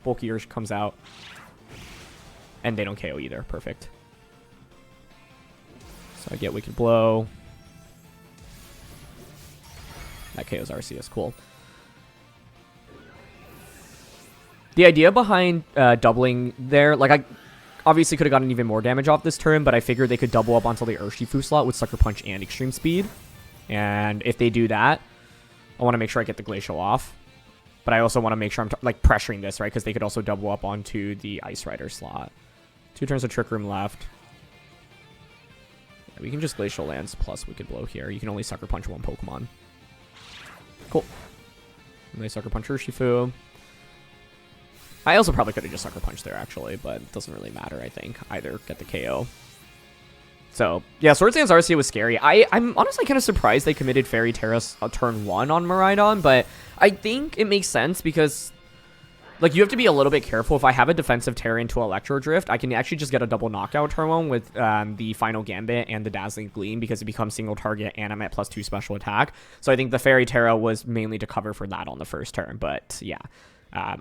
Bulky Ursh comes out. And they don't KO either. Perfect. So I get Wicked Blow. That KOs Arceus. Cool. The idea behind doubling there, like I obviously could have gotten even more damage off this turn, but I figured they could double up onto the Urshifu slot with Sucker Punch and Extreme Speed. And if they do that, I want to make sure I get the Glacial off. But I also want to make sure I'm like pressuring this, right? Because they could also double up onto the Ice Rider slot. 2 turns of Trick Room left. Yeah, we can just Glacial Lance plus Wicked Blow here. You can only Sucker Punch one Pokemon. Cool. And they Sucker Punch Urshifu. I also probably could have just Sucker Punch there, actually, but it doesn't really matter, I think. Either get the KO. So, yeah, Swords Dance Arceus was scary. I'm honestly kind of surprised they committed Fairy Terra turn 1 on Miraidon, but I think it makes sense because, like, you have to be a little bit careful. If I have a defensive Terra into Electro Drift, I can actually just get a double knockout turn 1 with the Final Gambit and the Dazzling Gleam because it becomes single target and I'm at +2 special attack. So I think the Fairy Terra was mainly to cover for that on the first turn, but yeah.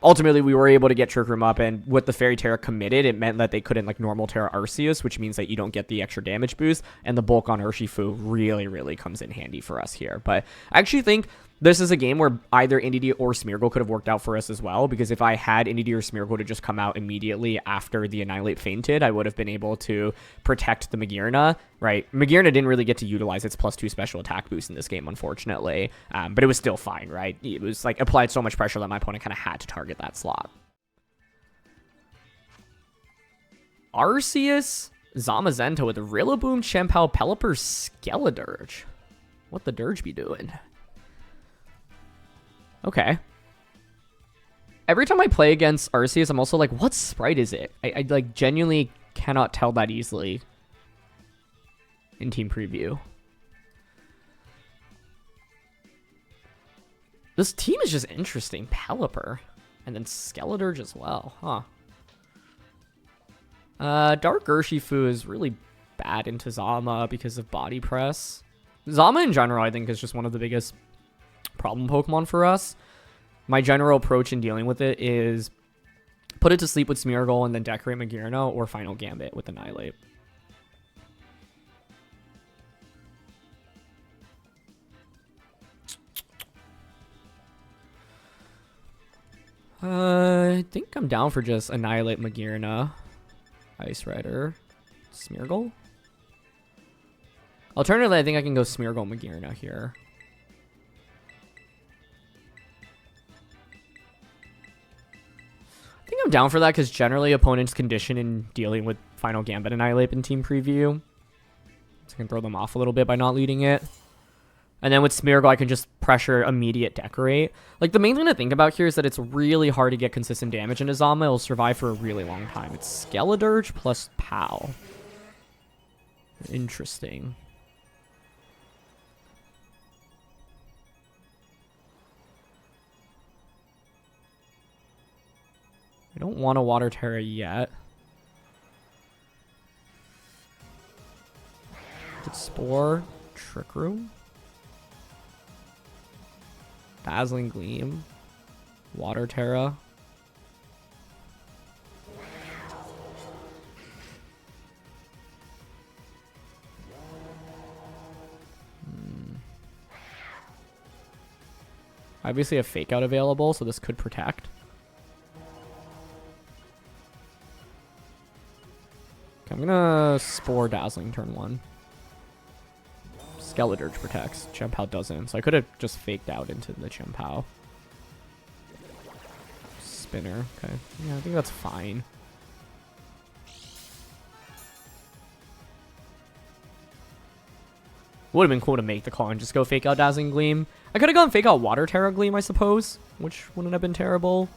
Ultimately, we were able to get Trick Room up, and with the Fairy Terra committed, it meant that they couldn't, like, normal Terra Arceus, which means that you don't get the extra damage boost, and the bulk on Urshifu really, really comes in handy for us here. But I actually think this is a game where either Indeedee or Smeargle could have worked out for us as well, because if I had Indeedee or Smeargle to just come out immediately after the Annihilate fainted, I would have been able to protect the Magearna, right? Magearna didn't really get to utilize its +2 special attack boost in this game, unfortunately, but it was still fine, right? It was, like, applied so much pressure that my opponent kind of had to target that slot. Arceus, Zamazenta with Rillaboom, Chien-Pao, Pelipper, Skeledirge. What the Dirge be doing? Okay. Every time I play against Arceus, I'm also like, what sprite is it? I like genuinely cannot tell that easily in team preview. This team is just interesting. Pelipper. And then Skeledirge as well, huh? Dark Urshifu is really bad into Zama because of body press. Zama in general, I think, is just one of the biggest problem Pokemon for us. My general approach in dealing with it is put it to sleep with Smeargle and then decorate Magearna or Final Gambit with Annihilate. I think I'm down for just Annihilate Magearna, Ice Rider, Smeargle. Alternatively, I think I can go Smeargle Magearna here. I think I'm down for that because generally opponents condition in dealing with Final Gambit Annihilate in Team Preview. So I can throw them off a little bit by not leading it. And then with Smeargle, I can just pressure immediate Decorate. Like, the main thing to think about here is that it's really hard to get consistent damage into Zama. It'll survive for a really long time. It's Skeledirge plus POW. Interesting. I don't want a Water Terra yet. It's Spore, Trick Room, Dazzling Gleam, Water Terra. Obviously a Fake Out available, so this could protect. Okay, I'm gonna Spore Dazzling turn 1. Skeledirge protects. Chien-Pao doesn't, so I could have just faked out into the Chien-Pao. Spinner. Okay. Yeah, I think that's fine. Would have been cool to make the call and just go Fake Out Dazzling Gleam. I could have gone Fake Out Water Terra Gleam, I suppose, which wouldn't have been terrible.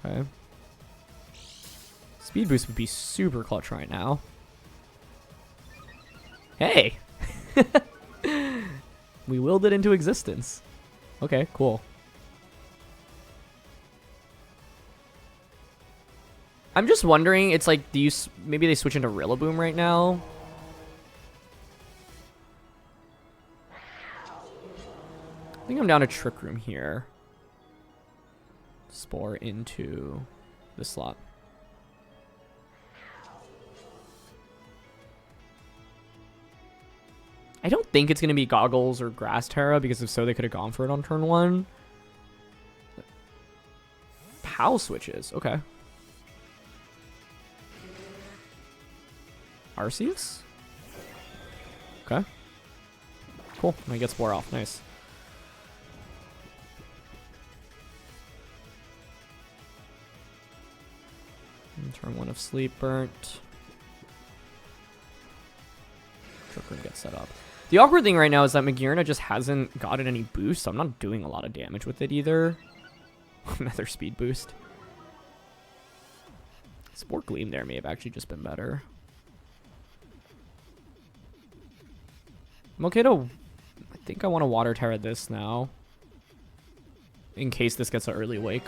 Okay. Speed Boost would be super clutch right now. Hey! We willed it into existence. Okay, cool. I'm just wondering, it's like, maybe they switch into Rillaboom right now? I think I'm down to Trick Room here. Spore into the slot. I don't think it's going to be Goggles or Grass Terra, because if so, they could have gone for it on turn 1. POW switches. Okay. Arceus? Okay. Cool. I get Spore off. Nice. And turn 1 of Sleep Burnt. Trick gets set up. The awkward thing right now is that Magearna just hasn't gotten any boost, so I'm not doing a lot of damage with it either. Another speed boost. Spore Gleam there may have actually just been better. I'm okay to... I think I want to Water Terra this now. In case this gets an early wake.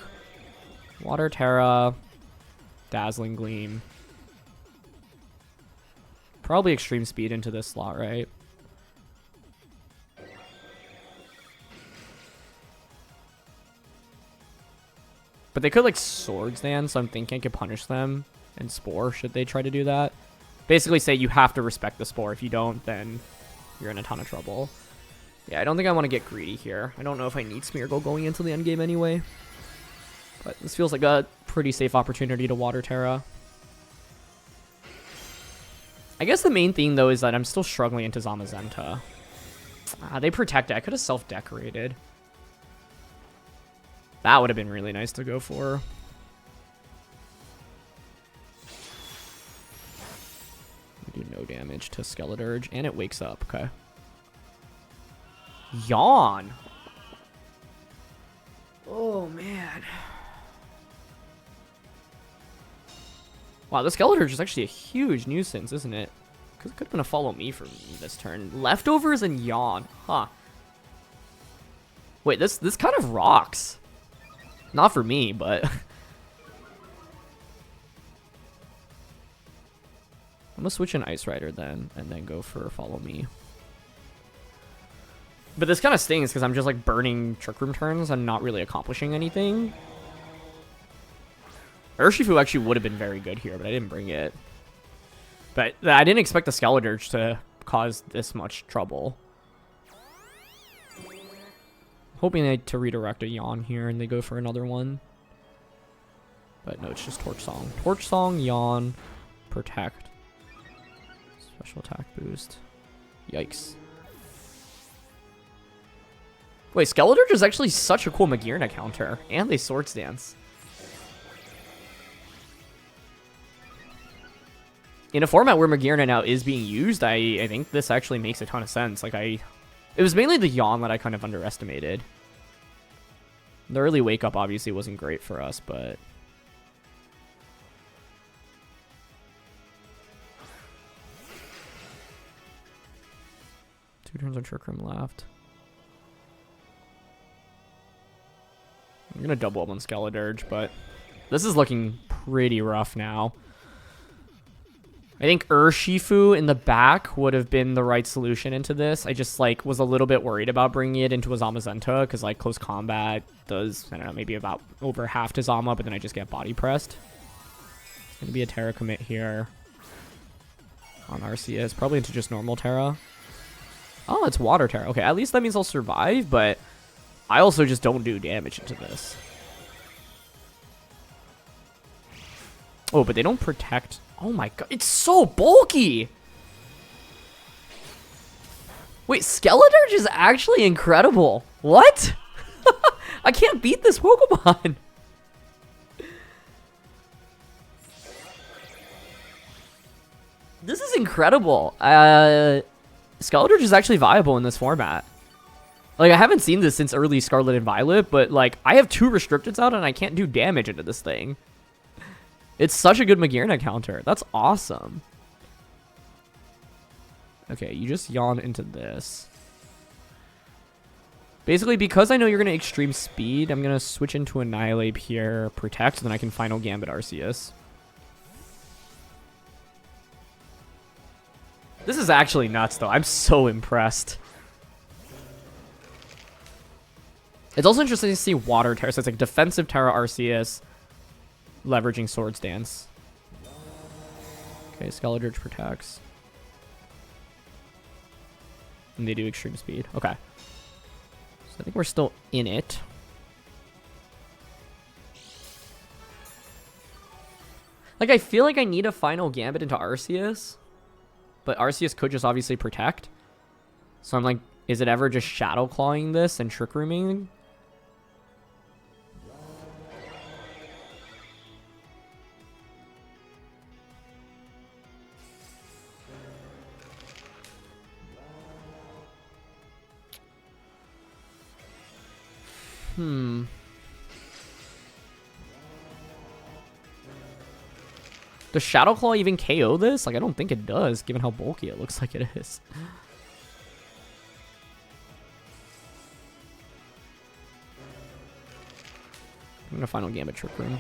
Water Terra. Dazzling Gleam. Probably Extreme Speed into this slot, right? But they could, like, Swords Dance, so I'm thinking I could punish them and Spore should they try to do that. Basically say you have to respect the Spore. If you don't, then you're in a ton of trouble. Yeah, I don't think I want to get greedy here. I don't know if I need Smeargle going into the endgame anyway. But this feels like a pretty safe opportunity to Water Terra. I guess the main thing, though, is that I'm still struggling into Zamazenta. They protect it. I could have self-decorated. That would have been really nice to go for. We do no damage to Skeledirge, and it wakes up. Okay. Yawn. Oh, man. Wow, the Skeledirge is actually a huge nuisance, isn't it? Because it could have been a Follow Me for me this turn. Leftovers and Yawn. Huh. Wait, this kind of rocks. Not for me, but... I'm going to switch an Ice Rider then, and then go for Follow Me. But this kind of stings because I'm just like burning Trick Room turns and not really accomplishing anything. Urshifu actually would have been very good here, but I didn't bring it. But I didn't expect the Skeledirge to cause this much trouble. Hoping to redirect a Yawn here and they go for another one. But no, it's just Torch Song. Torch Song, Yawn, Protect. Special attack boost. Yikes. Wait, Skeledirge is actually such a cool Magearna counter. And they Swords Dance. In a format where Magearna now is being used, I think this actually makes a ton of sense. Like, it was mainly the Yawn that I kind of underestimated. The early Wake Up obviously wasn't great for us, but... Two turns on Trick Room left. I'm going to double up on Skeledirge, but this is looking pretty rough now. I think Urshifu in the back would have been the right solution into this. I just, like, was a little bit worried about bringing it into a Zamazenta because, like, close combat does, I don't know, maybe about over half to Zama, but then I just get body pressed. It's going to be a Terra commit here on Arceus. Probably into just normal Terra. Oh, it's Water Terra. Okay, at least that means I'll survive, but I also just don't do damage into this. Oh, but they don't protect. Oh my god, it's so bulky! Wait, Skeledirge is actually incredible. What? I can't beat this Pokemon. This is incredible. Skeledirge is actually viable in this format. Like, I haven't seen this since early Scarlet and Violet, but, like, I have 2 Restricteds out and I can't do damage into this thing. It's such a good Magearna counter. That's awesome. Okay, you just Yawn into this. Basically, because I know you're going to Extreme Speed, I'm going to switch into Annihilate here, Protect, then I can Final Gambit Arceus. This is actually nuts, though. I'm so impressed. It's also interesting to see Water Terra. So it's like Defensive Terra Arceus, leveraging Swords Dance. Okay, Skeledirge protects. And they do Extreme Speed. Okay. So I think we're still in it. Like, I feel like I need a Final Gambit into Arceus. But Arceus could just obviously protect. So I'm like, is it ever just Shadow Clawing this and Trick Rooming? Does Shadow Claw even KO this? Like, I don't think it does, given how bulky it looks like it is. I'm gonna Final Gambit Trick Room.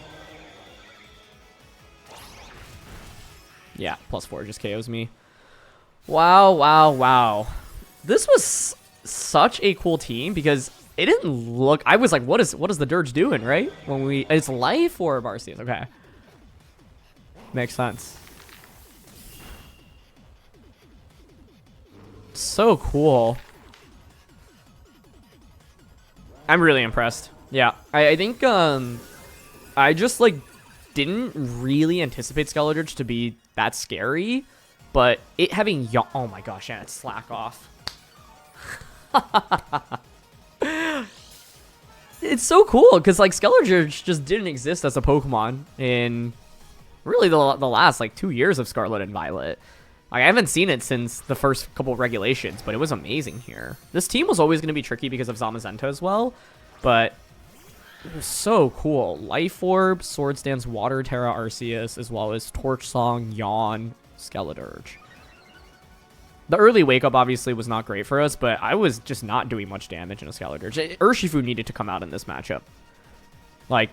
Yeah, +4 just KOs me. Wow, wow, wow. This was such a cool team because it didn't look... I was like, what is the Dirge doing, right? When we... It's Life Orb Arceus. Okay. Makes sense. So cool. I'm really impressed. Yeah, I think I just like didn't really anticipate Skeledirge to be that scary, but it having oh my gosh, yeah, it's slack off. It's so cool because like Skeledirge just didn't exist as a Pokemon in really the last like 2 years of Scarlet and Violet. Like, I haven't seen it since the first couple of regulations, but it was amazing here. This team was always going to be tricky because of Zamazenta as well, but it was so cool. Life Orb, Swords Dance, Water Terra Arceus, as well as Torch Song, Yawn, Skeledirge. The early Wake Up obviously was not great for us, but I was just not doing much damage in a Skeledirge. Urshifu needed to come out in this matchup. Like,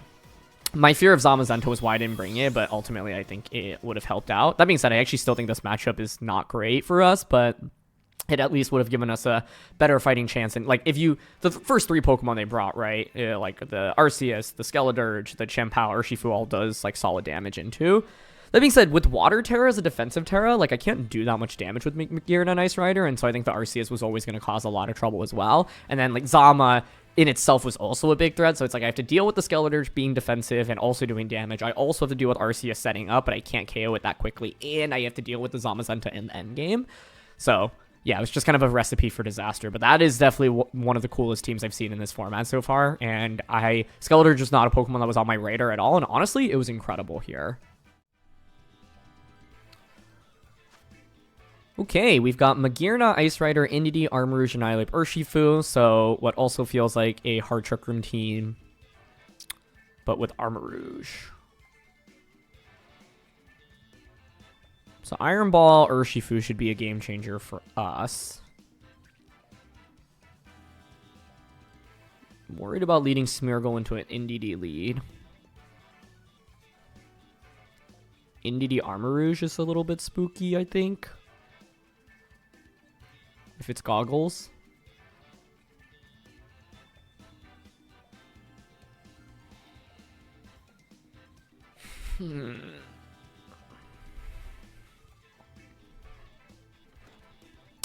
my fear of Zamazenta was why I didn't bring it, but ultimately I think it would have helped out. That being said, I actually still think this matchup is not great for us, but it at least would have given us a better fighting chance. And like, if you, the first 3 Pokemon they brought, right, like the Arceus, the Skeledirge, the Chien-Pao, Urshifu all does like solid damage into. That being said, with Water Terra as a defensive Terra, like I can't do that much damage with Magearna and Ice Rider, and so I think the Arceus was always going to cause a lot of trouble as well. And then like Zama in itself was also a big threat, so it's like I have to deal with the Skeletor being defensive and also doing damage. I also have to deal with Arceus setting up, but I can't KO it that quickly, and I have to deal with the Zamazenta in the end game. So yeah, it was just kind of a recipe for disaster, but that is definitely one of the coolest teams I've seen in this format so far, and Skeletor just not a Pokemon that was on my radar at all, and honestly, it was incredible here. Okay, we've got Magearna, Ice Rider, Indeedee, Armarouge, Annihilape, Urshifu, so what also feels like a hard Trick Room team, but with Armarouge. So Iron Ball, Urshifu should be a game changer for us. I'm worried about leading Smeargle into an Indeedee lead. Indeedee Armarouge is a little bit spooky, I think. If it's Goggles.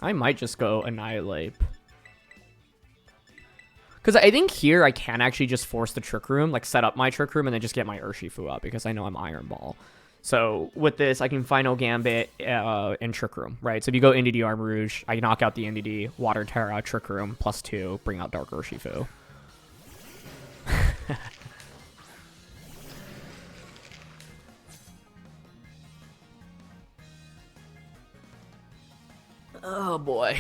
I might just go Annihilape. Because I think here I can actually just force the Trick Room, like set up my Trick Room and then just get my Urshifu up because I know I'm Iron Ball. So with this, I can Final Gambit and Trick Room, right? So if you go Indeedee Armarouge, I knock out the Indeedee, Water Terra, Trick Room, +2, bring out Dark Urshifu. Oh boy.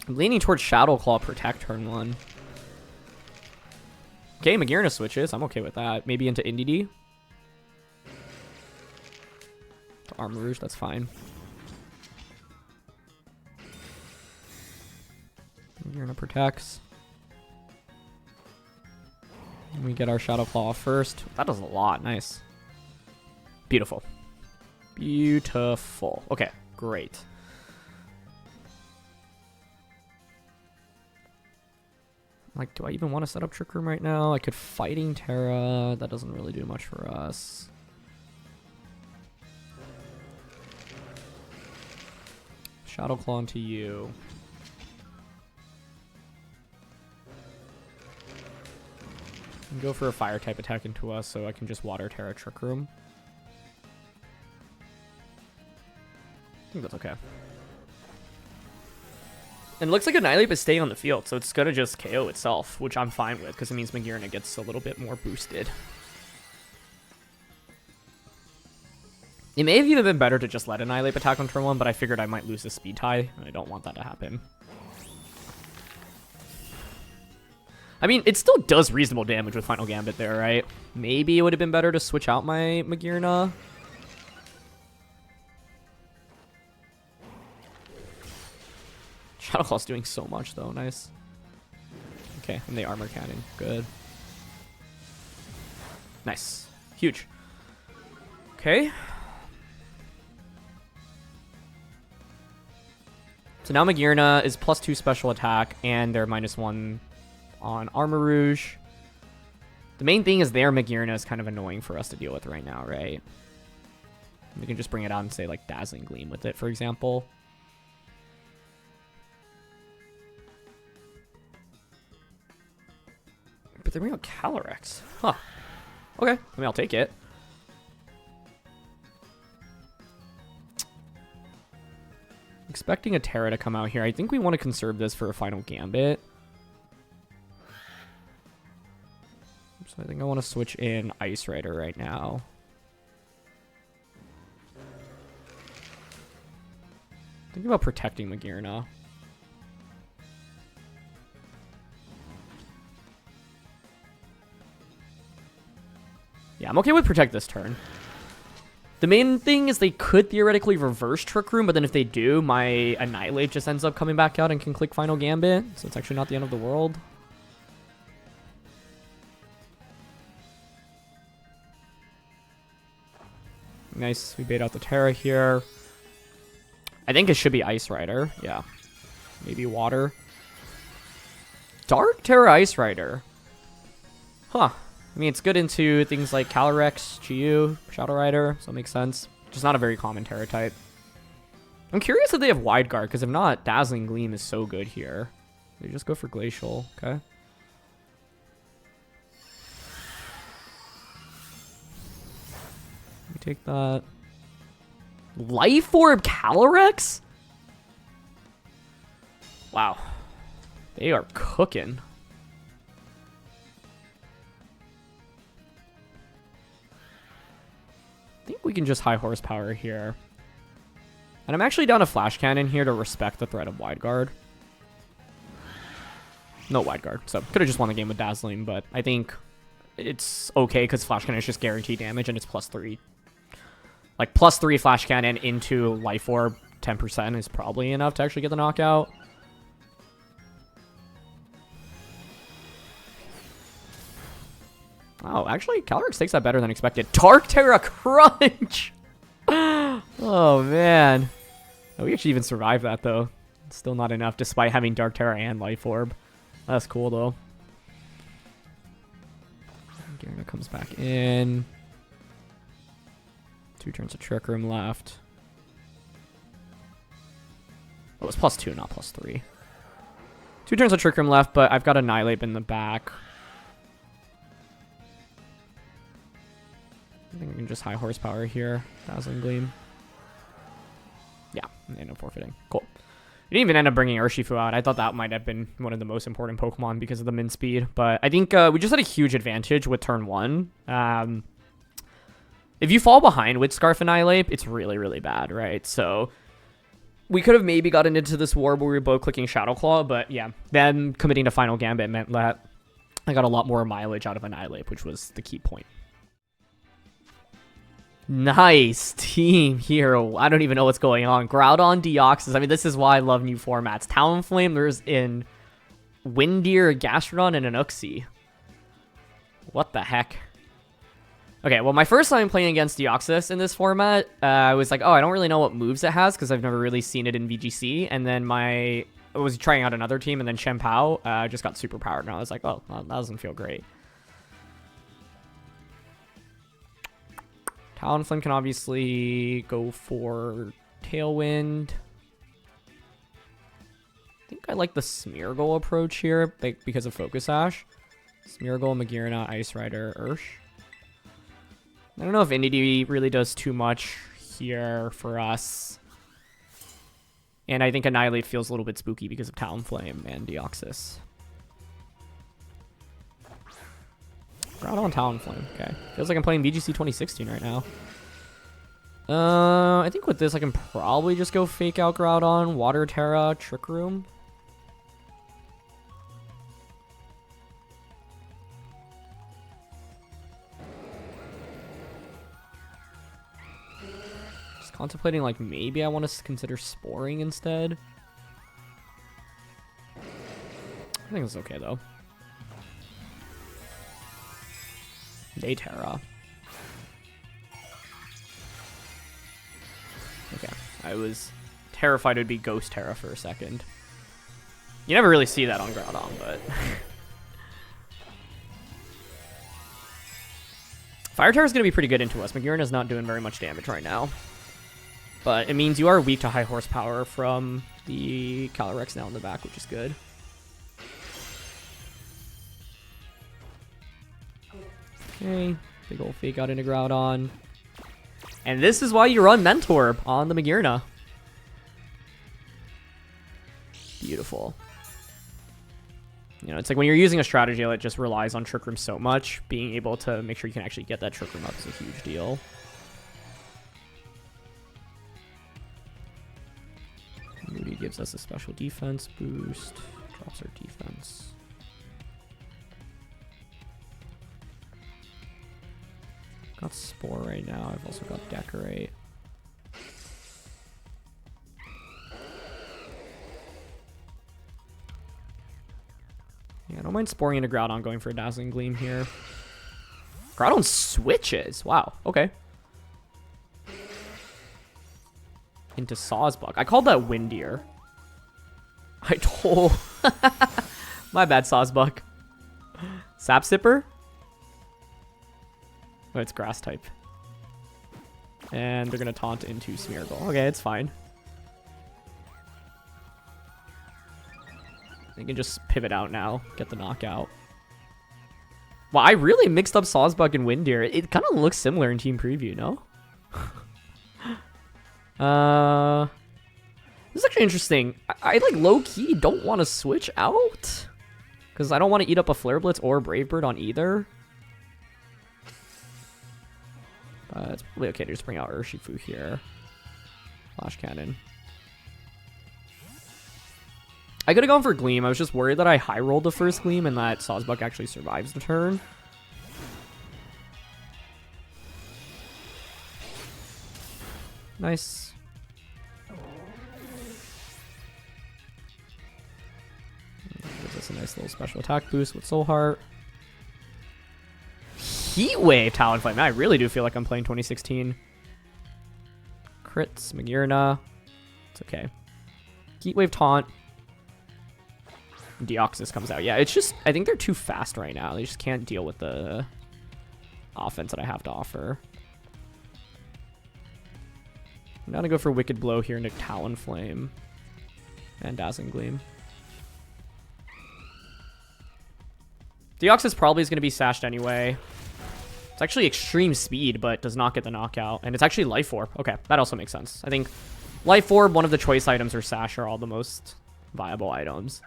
I'm leaning towards Shadow Claw Protect turn 1. Okay, Magearna switches. I'm okay with that. Maybe into Indeedee. To Armarouge, that's fine. Magearna protects. And we get our Shadow Claw off first. That does a lot. Nice. Beautiful. Beautiful. Okay, great. Like, do I even want to set up Trick Room right now? I could Fighting Terra. That doesn't really do much for us. Shadow Claw into you. And go for a Fire type attack into us so I can just Water Terra Trick Room. I think that's okay. And it looks like Annihilape is staying on the field, so it's going to just KO itself, which I'm fine with, because it means Magearna gets a little bit more boosted. It may have even been better to just let Annihilape attack on turn 1, but I figured I might lose the speed tie, and I don't want that to happen. I mean, it still does reasonable damage with Final Gambit there, right? Maybe it would have been better to switch out my Magearna. Shadow Claw's doing so much, though. Nice. Okay, and the Armor Cannon. Good. Nice. Huge. Okay. So now Magearna is +2 special attack, and they're -1 on Armarouge. The main thing is their Magearna is kind of annoying for us to deal with right now, right? We can just bring it out and say, like, Dazzling Gleam with it, for example. But they bring out Calyrex. Huh. Okay. I mean, I'll take it. Expecting a Terra to come out here. I think we want to conserve this for a Final Gambit. So I think I want to switch in Ice Rider right now. Think about protecting Magearna. Yeah, I'm okay with Protect this turn. The main thing is they could theoretically reverse Trick Room, but then if they do, my Annihilape just ends up coming back out and can click Final Gambit, so it's actually not the end of the world. Nice, we bait out the Terra here. I think it should be Ice Rider. Yeah. Maybe Water. Dark Terra Ice Rider. Huh. I mean, it's good into things like Calyrex, Chiyu, Shadow Rider, so it makes sense. Just not a very common Terra type. I'm curious if they have Wide Guard, because if not, Dazzling Gleam is so good here. They just go for Glacial, okay. Let me take that. Life Orb Calyrex? Wow. They are cooking. I think we can just high horsepower here. And I'm actually down a Flash Cannon here to respect the threat of Wide Guard. No Wide Guard, so could have just won the game with Dazzling, but I think it's okay because Flash Cannon is just guaranteed damage and it's +3. Like +3 Flash Cannon into Life Orb 10% is probably enough to actually get the knockout. Oh, actually, Calyrex takes that better than expected. Dark Terra Crunch! Oh, man. Oh, we actually even survived that, though. It's still not enough, despite having Dark Terra and Life Orb. That's cool, though. Magearna comes back in. 2 turns of Trick Room left. Oh, it's +2, not +3. 2 turns of Trick Room left, but I've got Annihilate in the back. I think we can just high horsepower here. Dazzling Gleam. Yeah, end up forfeiting. Cool. We didn't even end up bringing Urshifu out. I thought that might have been one of the most important Pokemon because of the min speed. But I think we just had a huge advantage with turn 1. If you fall behind with Scarf Annihilate, it's really, really bad, right? So we could have maybe gotten into this war where we were both clicking Shadow Claw. But yeah, them committing to Final Gambit meant that I got a lot more mileage out of Annihilate, which was the key point. Nice team hero. I don't even know what's going on. Groudon, Deoxys. I mean, this is why I love new formats. Talonflame, there's in Windeer, Gastrodon, and an Uxie. What the heck? Okay, well, my first time playing against Deoxys in this format, I was like, oh, I don't really know what moves it has because I've never really seen it in VGC. And then I was trying out another team, and then Chien-Pao just got super powered. And I was like, oh, well, that doesn't feel great. Talonflame can obviously go for Tailwind. I think I like the Smeargle approach here because of Focus Sash. Smeargle, Magearna, Ice Rider, Ursh. I don't know if Indeedee really does too much here for us. And I think Annihilate feels a little bit spooky because of Talonflame and Deoxys. Groudon, Talonflame. Okay. Feels like I'm playing VGC 2016 right now. I think with this I can probably just go Fake Out Groudon, Water Terra, Trick Room. Just contemplating like maybe I want to consider Sporing instead. I think it's okay though. Terra. Okay, I was terrified it would be Ghost Terra for a second. You never really see that on Groudon, but... Fire Terra is going to be pretty good into us. Magearna is not doing very much damage right now. But it means you are weak to high horsepower from the Calyrex now in the back, which is good. Okay, big old Fake Out into Groudon. And this is why you run Mentor on the Magearna. Beautiful. You know, it's like when you're using a strategy that just relies on Trick Room so much, being able to make sure you can actually get that Trick Room up is a huge deal. Moody gives us a special defense boost, drops our defense. Got Spore right now. I've also got Decorate. Yeah, I don't mind Sporing into Groudon, going for a Dazzling Gleam here. Groudon switches. Wow. Okay. into Sawsbuck. I called that Windeer. I told... My bad, Sawsbuck. Sap Sipper? Oh, it's grass type. And they're going to taunt into Smeargle. Okay, it's fine. They can just pivot out now. Get the knockout. Well, I really mixed up Sawsbuck and Windeer. It kind of looks similar in Team Preview, no? This is actually interesting. I like low-key don't want to switch out. Because I don't want to eat up a Flare Blitz or Brave Bird on either. It's probably okay to just bring out Urshifu here. Flash Cannon. I could have gone for Gleam. I was just worried that I high-rolled the first Gleam and that Sawsbuck actually survives the turn. Nice. Gives us a nice little special attack boost with Soul Heart. Heat Wave Talonflame. I really do feel like I'm playing 2016. Crits, Magearna. It's okay. Heat Wave Taunt. Deoxys comes out. Yeah, it's just... I think they're too fast right now. They just can't deal with the offense that I have to offer. I'm gonna go for Wicked Blow here into Talonflame. And Dazzling Gleam. Deoxys probably is going to be sashed anyway. It's actually extreme speed, but does not get the knockout. And it's actually Life Orb. Okay, that also makes sense. I think Life Orb, one of the choice items, or Sash are all the most viable items.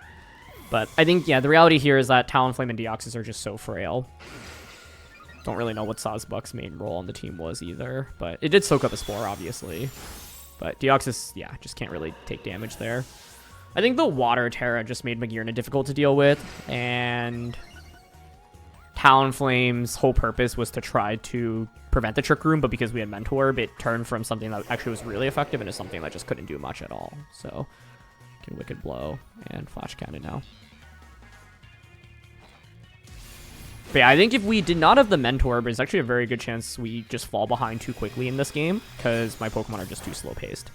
But I think, yeah, the reality here is that Talonflame and Deoxys are just so frail. Don't really know what Sawsbuck's main role on the team was either. But it did soak up a Spore, obviously. But Deoxys, yeah, just can't really take damage there. I think the Water Terra just made Magearna difficult to deal with. And Talonflame's whole purpose was to try to prevent the Trick Room, but because we had Mentor, it turned from something that actually was really effective into something that just couldn't do much at all. So, can Wicked Blow and Flash Cannon now. But yeah, I think if we did not have the Mentor, there's actually a very good chance we just fall behind too quickly in this game, because my Pokemon are just too slow-paced.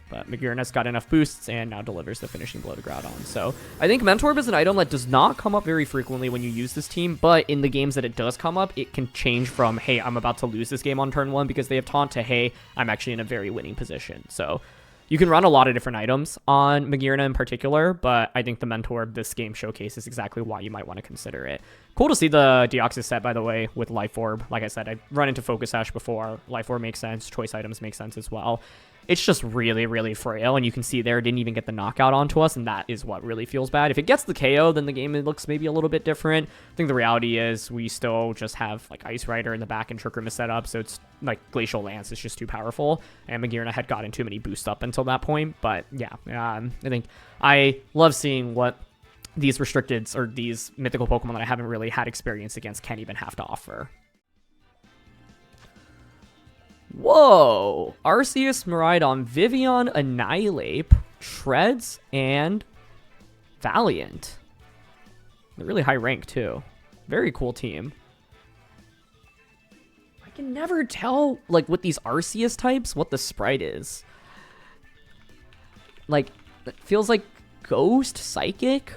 But Magearna's got enough boosts and now delivers the finishing blow to Groudon. So I think Mentorb is an item that does not come up very frequently when you use this team, but in the games that it does come up, it can change from, hey, I'm about to lose this game on turn 1 because they have Taunt, to, hey, I'm actually in a very winning position. So you can run a lot of different items on Magearna in particular, but I think the Mentorb this game showcases exactly why you might want to consider it. Cool to see the Deoxys set, by the way, with Life Orb. Like I said, I've run into Focus Sash before. Life Orb makes sense. Choice items make sense as well. It's just really, really frail, and you can see there it didn't even get the knockout onto us, and that is what really feels bad. If it gets the KO, then the game looks maybe a little bit different. I think the reality is we still just have like Ice Rider in the back and Trick Room is set up, so it's like Glacial Lance is just too powerful, and Magearna had gotten too many boosts up until that point. But yeah, I think I love seeing what these restricteds or these mythical Pokemon that I haven't really had experience against can even have to offer. Whoa! Arceus, Miraidon, Vivian, Annihilate, Shreds, and Valiant. They're really high rank, too. Very cool team. I can never tell, like, with these Arceus types, what the sprite is. Like, it feels like Ghost, Psychic,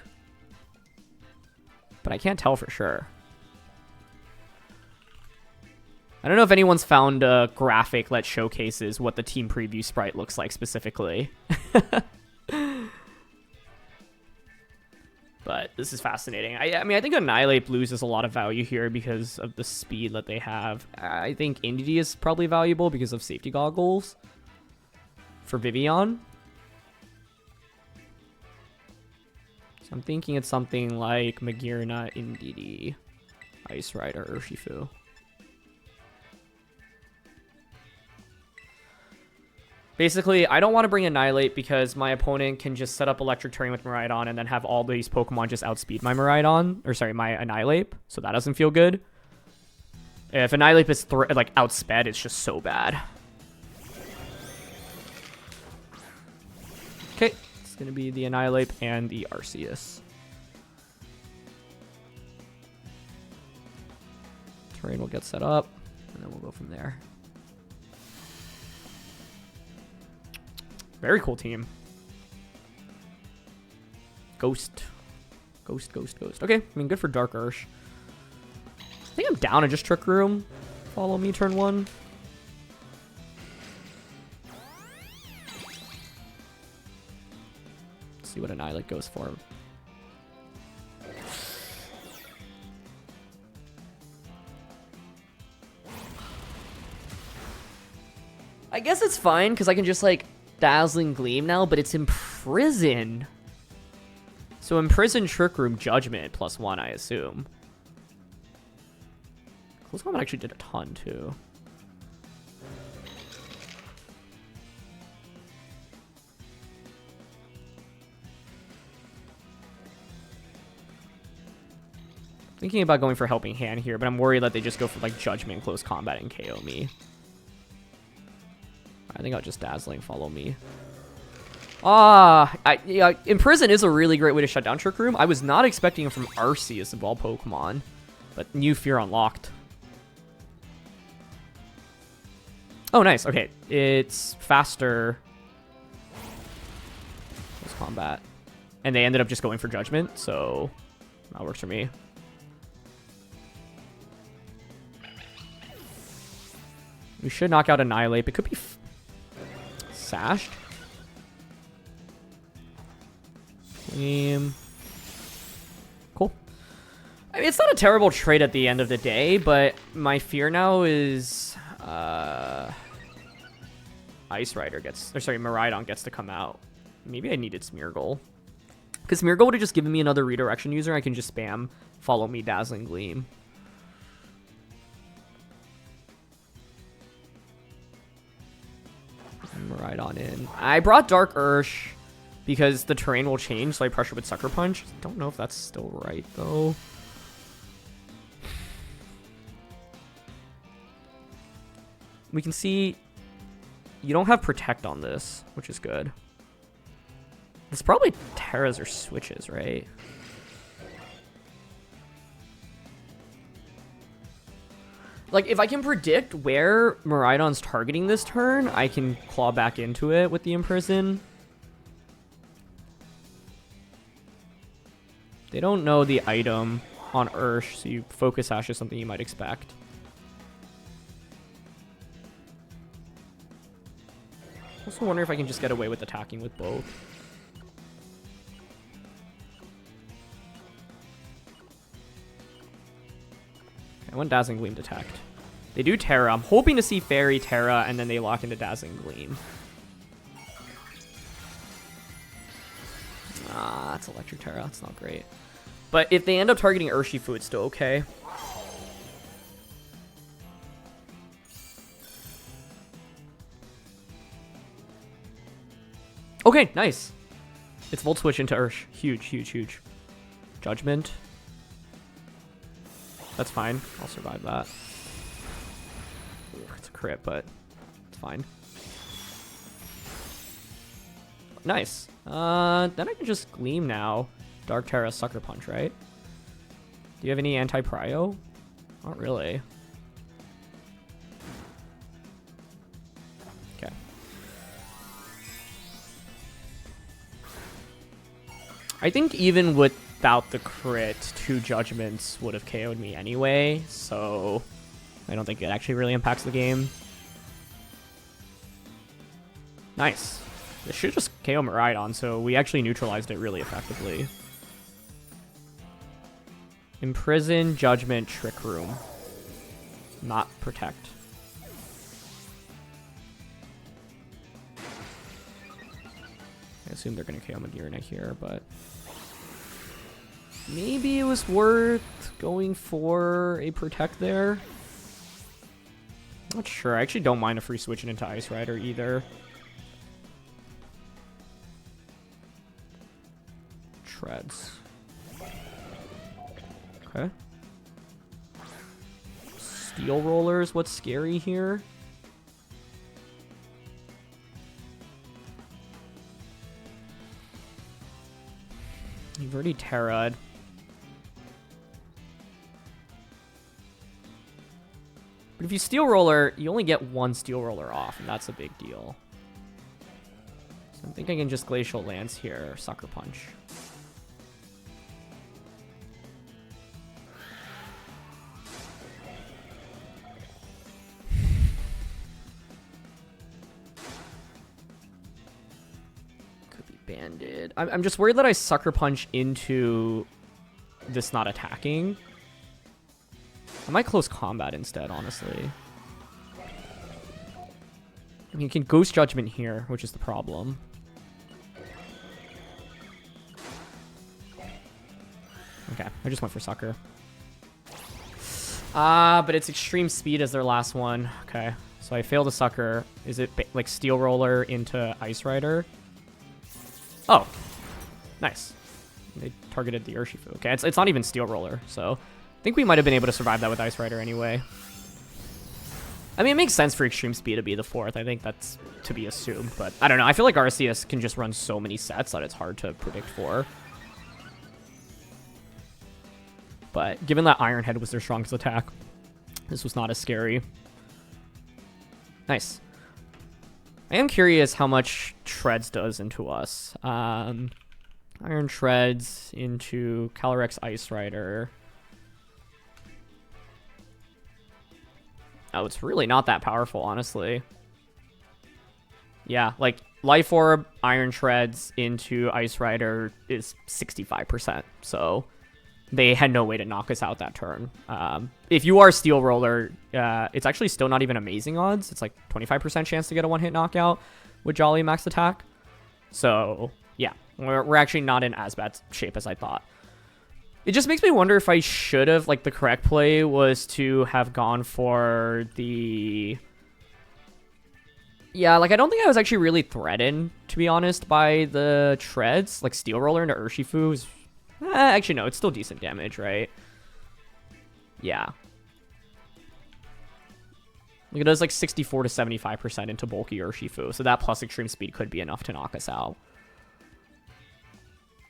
but I can't tell for sure. I don't know if anyone's found a graphic that showcases what the team preview sprite looks like specifically. But this is fascinating. I mean, I think Annihilate loses a lot of value here because of the speed that they have. I think Indeedee is probably valuable because of safety goggles for Vivian. So I'm thinking it's something like Magearna, Indeedee, Ice Rider, Urshifu. Basically, I don't want to bring Annihilate because my opponent can just set up Electric Terrain with Miraidon and then have all these Pokemon just outspeed my Miraidon, or sorry, my Annihilate. So that doesn't feel good. If Annihilate is like outsped, it's just so bad. Okay, it's gonna be the Annihilate and the Arceus. Terrain will get set up, and then we'll go from there. Very cool team. Ghost. Ghost, ghost, ghost. Okay, I mean, good for Dark Ursh. I think I'm down in just Trick Room. Follow me turn 1. Let's see what Annihilate goes for. I guess it's fine, because I can just, like, Dazzling Gleam now, but it's Imprison. So Imprison, Trick Room, Judgment, +1, I assume. Close Combat actually did a ton, too. Thinking about going for Helping Hand here, but I'm worried that they just go for, like, Judgment, Close Combat, and KO me. I think I'll just Dazzling, follow me. Yeah, Imprison is a really great way to shut down Trick Room. I was not expecting it from Arceus of all Pokemon, but new Fear unlocked. Oh, nice. Okay, it's faster. Close Combat. And they ended up just going for Judgment, so that works for me. We should knock out Annihilate. It could be Sashed. Cool. I mean, it's not a terrible trade at the end of the day, but my fear now is Ice Rider gets, or sorry, Miraidon gets to come out. Maybe I needed Smeargle. Because Smeargle would have just given me another redirection user. I can just spam Follow Me, Dazzling Gleam. Miraidon in. I brought Dark Ursh because the terrain will change, so I pressure with Sucker Punch. Don't know if that's still right, though. We can see you don't have Protect on this, which is good. It's probably Terras or Switches, right? Like, if I can predict where Miraidon's targeting this turn, I can claw back into it with the Imprison. They don't know the item on Ursh, so you Focus Sash is something you might expect. Also wonder if I can just get away with attacking with both. Okay, I want Dazzling Gleam Detect. They do Terra. I'm hoping to see Fairy, Terra, and then they lock into Dazzling Gleam. Ah, that's Electric Terra. That's not great. But if they end up targeting Urshifu, it's still okay. Okay, nice. It's Volt Switch into Ursh. Huge, huge, huge. Judgment. That's fine. I'll survive that. It's a crit, but it's fine. Nice. Then I can just Gleam now. Dark Terra, Sucker Punch, right? Do you have any anti-Prio? Not really. Okay. I think even without the crit, 2 Judgments would have KO'd me anyway, so I don't think it actually really impacts the game. Nice. This should just KO Miraidon, so we actually neutralized it really effectively. Imprison, Judgment, Trick Room. Not Protect. I assume they're going to KO Magearna here, but maybe it was worth going for a Protect there. Not sure. I actually don't mind a free switching into Ice Rider either. Treads. Okay. Steel Rollers, what's scary here? You've already Terra'd. But if you Steel Roller, you only get 1 Steel Roller off, and that's a big deal. I'm thinking I can just Glacial Lance here, or Sucker Punch. Could be Banded. I'm just worried that I Sucker Punch into this not attacking. I might close combat instead, honestly. I mean, you can Ghost Judgment here, which is the problem. Okay, I just went for Sucker. But it's Extreme Speed as their last one. Okay, so I failed a Sucker. Is it like Steel Roller into Ice Rider? Oh, nice. They targeted the Urshifu. Okay, it's not even Steel Roller, so I think we might have been able to survive that with Ice Rider anyway. I mean, it makes sense for Extreme Speed to be the 4th. I think that's to be assumed, but I don't know. I feel like Arceus can just run so many sets that it's hard to predict for. But given that Iron Head was their strongest attack, this was not as scary. Nice. I am curious how much Treads does into us. Iron Treads into Calyrex Ice Rider. Oh, it's really not that powerful, honestly. Yeah, like Life Orb, Iron Treads into Ice Rider is 65%. So they had no way to knock us out that turn. If you are Steel Roller, it's actually still not even amazing odds. It's like 25% chance to get a one-hit knockout with Jolly Max Attack. So yeah, we're actually not in as bad shape as I thought. It just makes me wonder if I should have, like, the correct play was to have gone for the... Yeah, like, I don't think I was actually really threatened, to be honest, by the Treads. Like, Steel Roller into Urshifu is... actually, no, it's still decent damage, right? Yeah. Like, it does, like, 64 to 75% into bulky Urshifu, so that plus Extreme Speed could be enough to knock us out.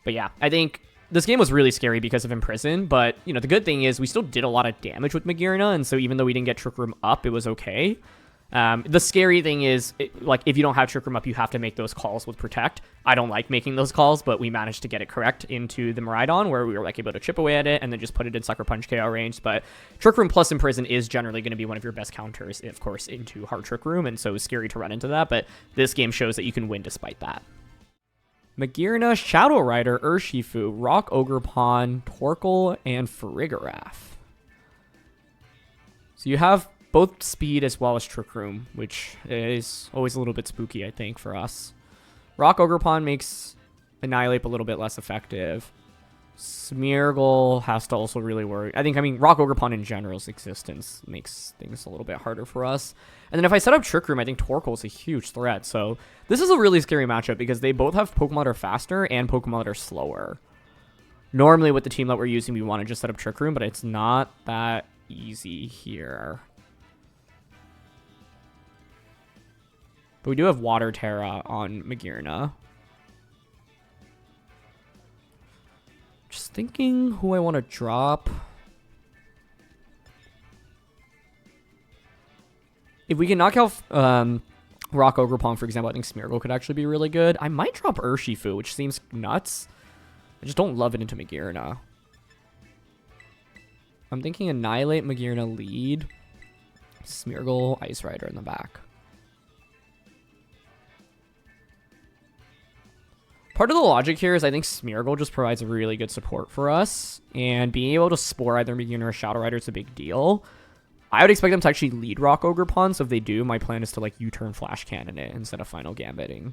But yeah, I think... This game was really scary because of Imprison, but, you know, the good thing is we still did a lot of damage with Magearna, and so even though we didn't get Trick Room up, it was okay. The scary thing is, like, if you don't have Trick Room up, you have to make those calls with Protect. I don't like making those calls, but we managed to get it correct into the Miraidon, where we were, like, able to chip away at it and then just put it in Sucker Punch KO range. But Trick Room plus Imprison is generally going to be one of your best counters, of course, into hard Trick Room, and so it's scary to run into that, but this game shows that you can win despite that. Magearna, Shadow Rider, Urshifu, Rock Ogerpon, Torkoal, and Farigiraf. So you have both speed as well as Trick Room, which is always a little bit spooky, I think, for us. Rock Ogerpon makes Annihilate a little bit less effective. Smeargle has to also really worry. I mean, Rock Ogerpon in general's existence makes things a little bit harder for us. And then if I set up Trick Room, I think Torkoal is a huge threat. So this is a really scary matchup because they both have Pokemon that are faster and Pokemon that are slower. Normally with the team that we're using, we want to just set up Trick Room, but it's not that easy here. But we do have Water Terra on Magearna. Just thinking who I want to drop. If we can knock out Rock Ogerpon, for example, I think Smeargle could actually be really good. I might drop Urshifu, which seems nuts. I just don't love it into Magearna. I'm thinking Annihilate, Magearna lead. Smeargle, Ice Rider in the back. Part of the logic here is I think Smeargle just provides really good support for us, and being able to Spore either Magearna or Shadow Rider is a big deal. I would expect them to actually lead Rock Ogerpon, so if they do, my plan is to, like, U-turn Flash Cannon it instead of Final Gambiting.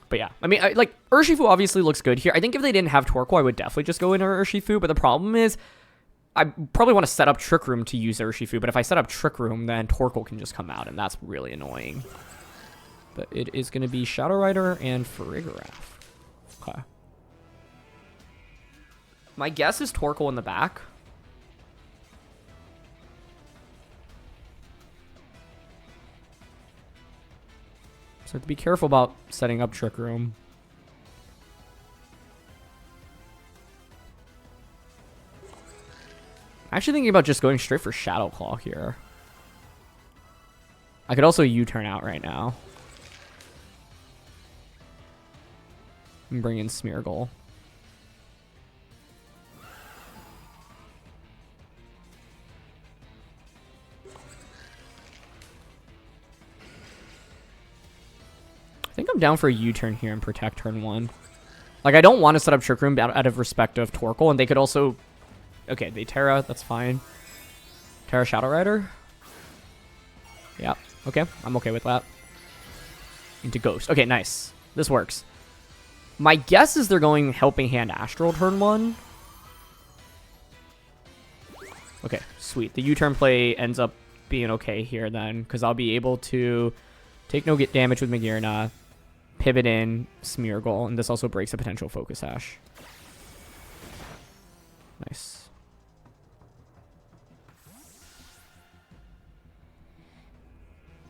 But yeah, I mean, like, Urshifu obviously looks good here. I think if they didn't have Torkoal, I would definitely just go into Urshifu, but the problem is I probably want to set up Trick Room to use Urshifu, but if I set up Trick Room, then Torkoal can just come out, and that's really annoying. But it is going to be Shadow Rider and Farigiraf. Okay. My guess is Torkoal in the back. So I have to be careful about setting up Trick Room. Actually thinking about just going straight for Shadow Claw here. I could also U-turn out right now. And bring in Smeargle. I think I'm down for a U-turn here and protect turn 1. Like, I don't want to set up Trick Room out of respect of Torkoal, and they could also... Okay, they Terra, that's fine. Terra Shadow Rider? Yeah, okay, I'm okay with that. Into Ghost. Okay, nice. This works. My guess is they're going Helping Hand Astral turn 1. Okay, sweet. The U-turn play ends up being okay here then, because I'll be able to take no damage with Magearna, pivot in, Smeargle, and this also breaks a potential Focus Sash. Nice.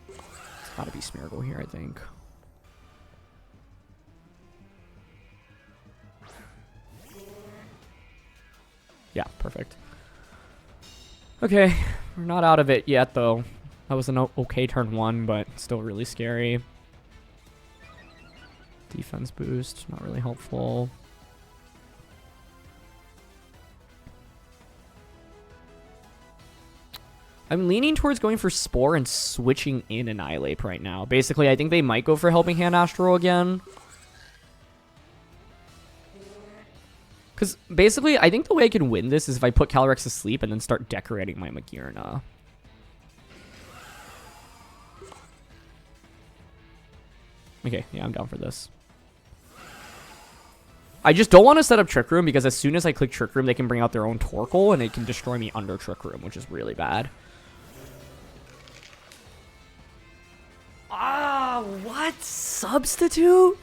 It's gotta be Smeargle here, I think. Yeah, perfect. Okay, we're not out of it yet, though. That was an okay turn 1, but still really scary. Defense boost, not really helpful. I'm leaning towards going for Spore and switching in Annihilate right now. Basically, I think they might go for Helping Hand Astral again. Because basically, I think the way I can win this is if I put Calyrex to sleep and then start decorating my Magearna. Okay, yeah, I'm down for this. I just don't want to set up Trick Room because as soon as I click Trick Room, they can bring out their own Torkoal and it can destroy me under Trick Room, which is really bad. Ah, what? Substitute?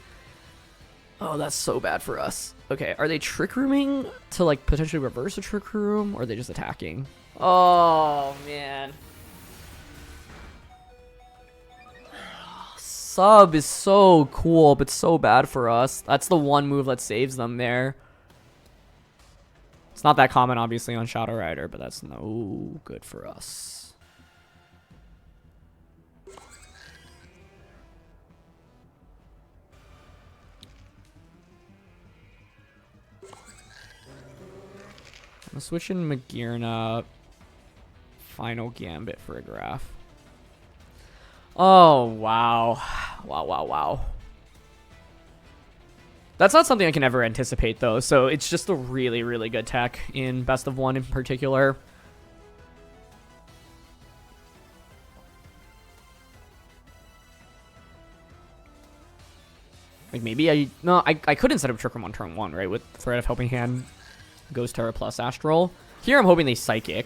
Oh, that's so bad for us. Okay, are they Trick Rooming to, like, potentially reverse a Trick Room? Or are they just attacking? Oh, man. Sub is so cool, but so bad for us. That's the one move that saves them there. It's not that common, obviously, on Shadow Rider, but that's no good for us. I'm switching Magearna. Final Gambit for a Graph. Oh, wow. Wow. That's not something I can ever anticipate, though, so it's just a really, really good tech in Best of 1 in particular. Like, maybe I couldn't set up Trick Room on turn 1, right? With Threat of Helping Hand, Ghost Terra plus Astral. Here I'm hoping they Psychic.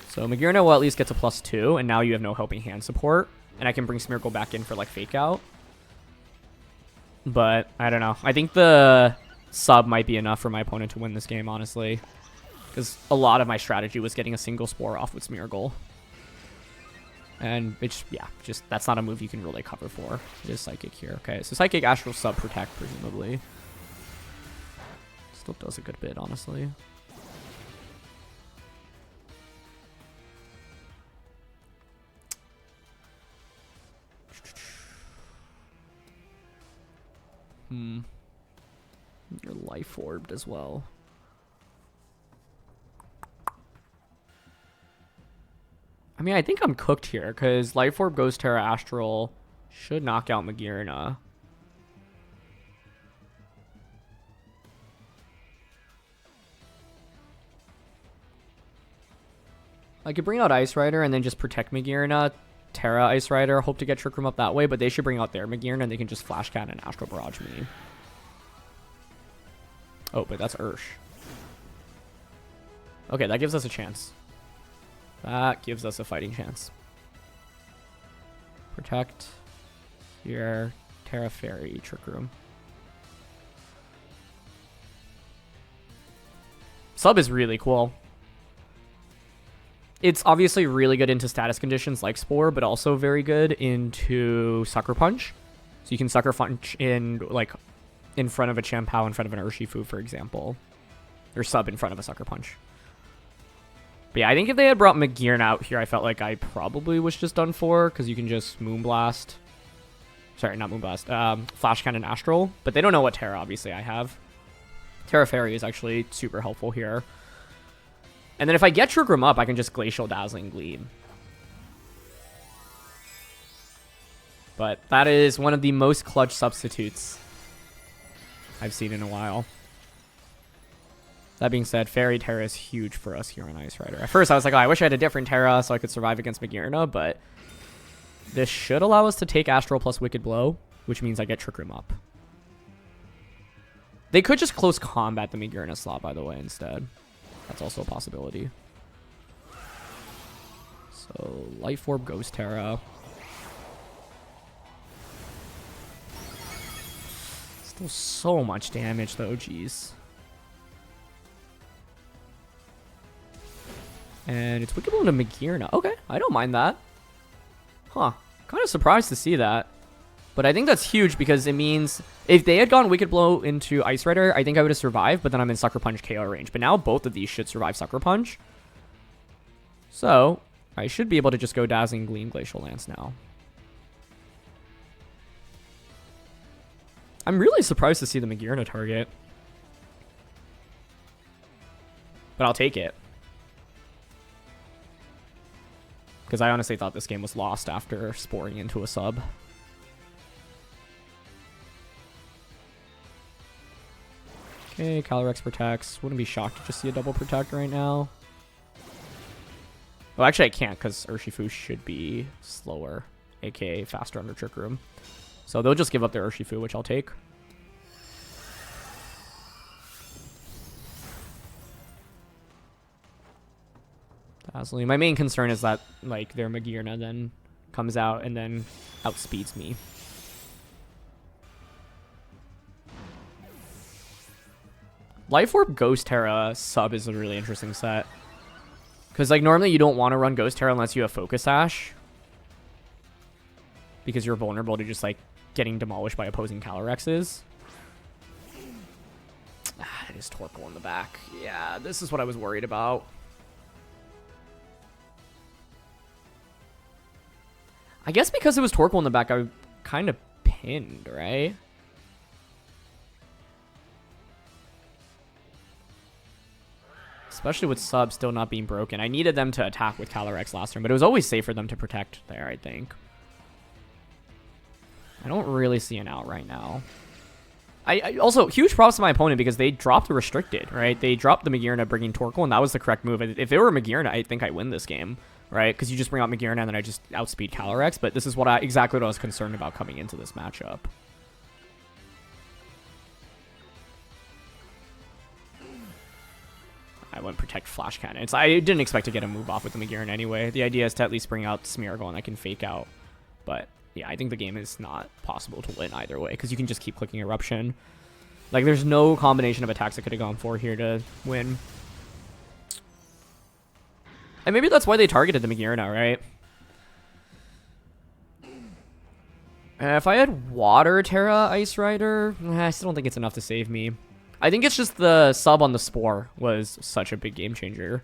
So Magearna will at least get to +2, and now you have no Helping Hand support. And I can bring Smeargle back in for, like, Fake Out. But, I don't know. I think the sub might be enough for my opponent to win this game, honestly. Because a lot of my strategy was getting a single Spore off with Smeargle. And it's, yeah, just, that's not a move you can really cover for. It is Psychic here. Okay, so Psychic, Astral, Sub, Protect, presumably. Still does a good bit, honestly. You're Life Orbed as well. I mean, I think I'm cooked here, because Life Orb, Ghost Terra, Astral should knock out Magearna. I could bring out Ice Rider and then just protect Magearna, Terra, Ice Rider, hope to get Trick Room up that way, but they should bring out their Magearna and they can just Flash Cat and Astral Barrage me. Oh, but that's Ursh. Okay, that gives us a chance. That gives us a fighting chance. Protect. Here. Terra Fairy, Trick Room. Sub is really cool. It's obviously really good into status conditions like Spore, but also very good into Sucker Punch. So you can Sucker Punch in, like, in front of a Champao, in front of an Urshifu, for example. Or Sub in front of a Sucker Punch. But yeah, I think if they had brought Magearna out here, I felt like I probably was just done for, because you can just Moonblast. Sorry, not Moonblast. Flash Cannon Astral. But they don't know what Terra, obviously, I have. Terra Fairy is actually super helpful here. And then if I get Trick Room up, I can just Glacial Dazzling Gleam. But that is one of the most clutch substitutes I've seen in a while. That being said, Fairy Terra is huge for us here on Ice Rider. At first, I was like, oh, I wish I had a different Terra so I could survive against Magearna, but this should allow us to take Astral plus Wicked Blow, which means I get Trick Room up. They could just close combat the Magearna slot, by the way, instead. That's also a possibility. So, Life Orb, Ghost Terra. Still so much damage, though, jeez. And it's Wicked Blow into Magearna. Okay, I don't mind that. Huh. Kind of surprised to see that. But I think that's huge because it means if they had gone Wicked Blow into Ice Rider, I think I would have survived, but then I'm in Sucker Punch KO range. But now both of these should survive Sucker Punch. So, I should be able to just go Dazzling Gleam, Glacial Lance now. I'm really surprised to see the Magearna target. But I'll take it. Because I honestly thought this game was lost after sporing into a sub. Okay, Calyrex protects. Wouldn't be shocked to just see a double protect right now. Well, actually I can't because Urshifu should be slower, aka faster under Trick Room. So they'll just give up their Urshifu, which I'll take. Dazzling. My main concern is that like their Magearna then comes out and then outspeeds me. Life Orb Ghost Terra sub is a really interesting set. Because like normally you don't want to run Ghost Terra unless you have Focus Sash. Because you're vulnerable to just like getting demolished by opposing Calyrexes. It is Torkoal in the back. Yeah, this is what I was worried about. I guess because it was Torkoal in the back, I kind of pinned, right? Especially with sub still not being broken. I needed them to attack with Calyrex last turn, but it was always safe for them to protect there, I think. I don't really see an out right now. I also, huge props to my opponent because they dropped the Restricted, right? They dropped the Magearna bringing Torkoal, and that was the correct move. If it were Magearna, I think I win this game, right? Because you just bring out Magearna and then I just outspeed Calyrex, but this is what exactly what I was concerned about coming into this matchup. I went Protect Flash Cannon. I didn't expect to get a move off with the Magearna anyway. The idea is to at least bring out Smeargle and I can fake out. But yeah, I think the game is not possible to win either way because you can just keep clicking Eruption. Like there's no combination of attacks I could have gone for here to win. And maybe that's why they targeted the Magearna, right? If I had Water Terra Ice Rider, I still don't think it's enough to save me. I think it's just the sub on the Spore was such a big game changer.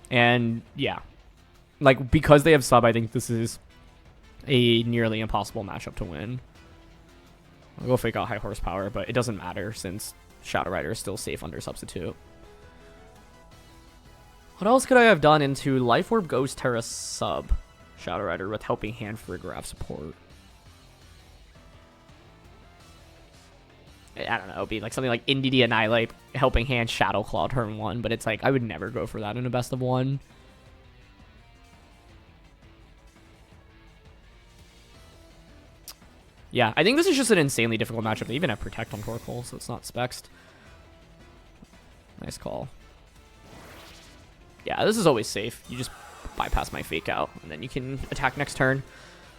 And yeah, like because they have sub, I think this is a nearly impossible matchup to win. I'll go fake out high horsepower, but it doesn't matter since Shadow Rider is still safe under substitute. What else could I have done into Life Orb Ghost Terra sub Shadow Rider with Helping Hand for graph support? I don't know, it'd be like something like NDD Annihilate, Helping Hand, Shadow Claw turn 1, but it's like, I would never go for that in a best of 1. Yeah, I think this is just an insanely difficult matchup. They even have Protect on Torkoal, so it's not spexed. Nice call. Yeah, this is always safe. You just bypass my Fake Out, and then you can attack next turn.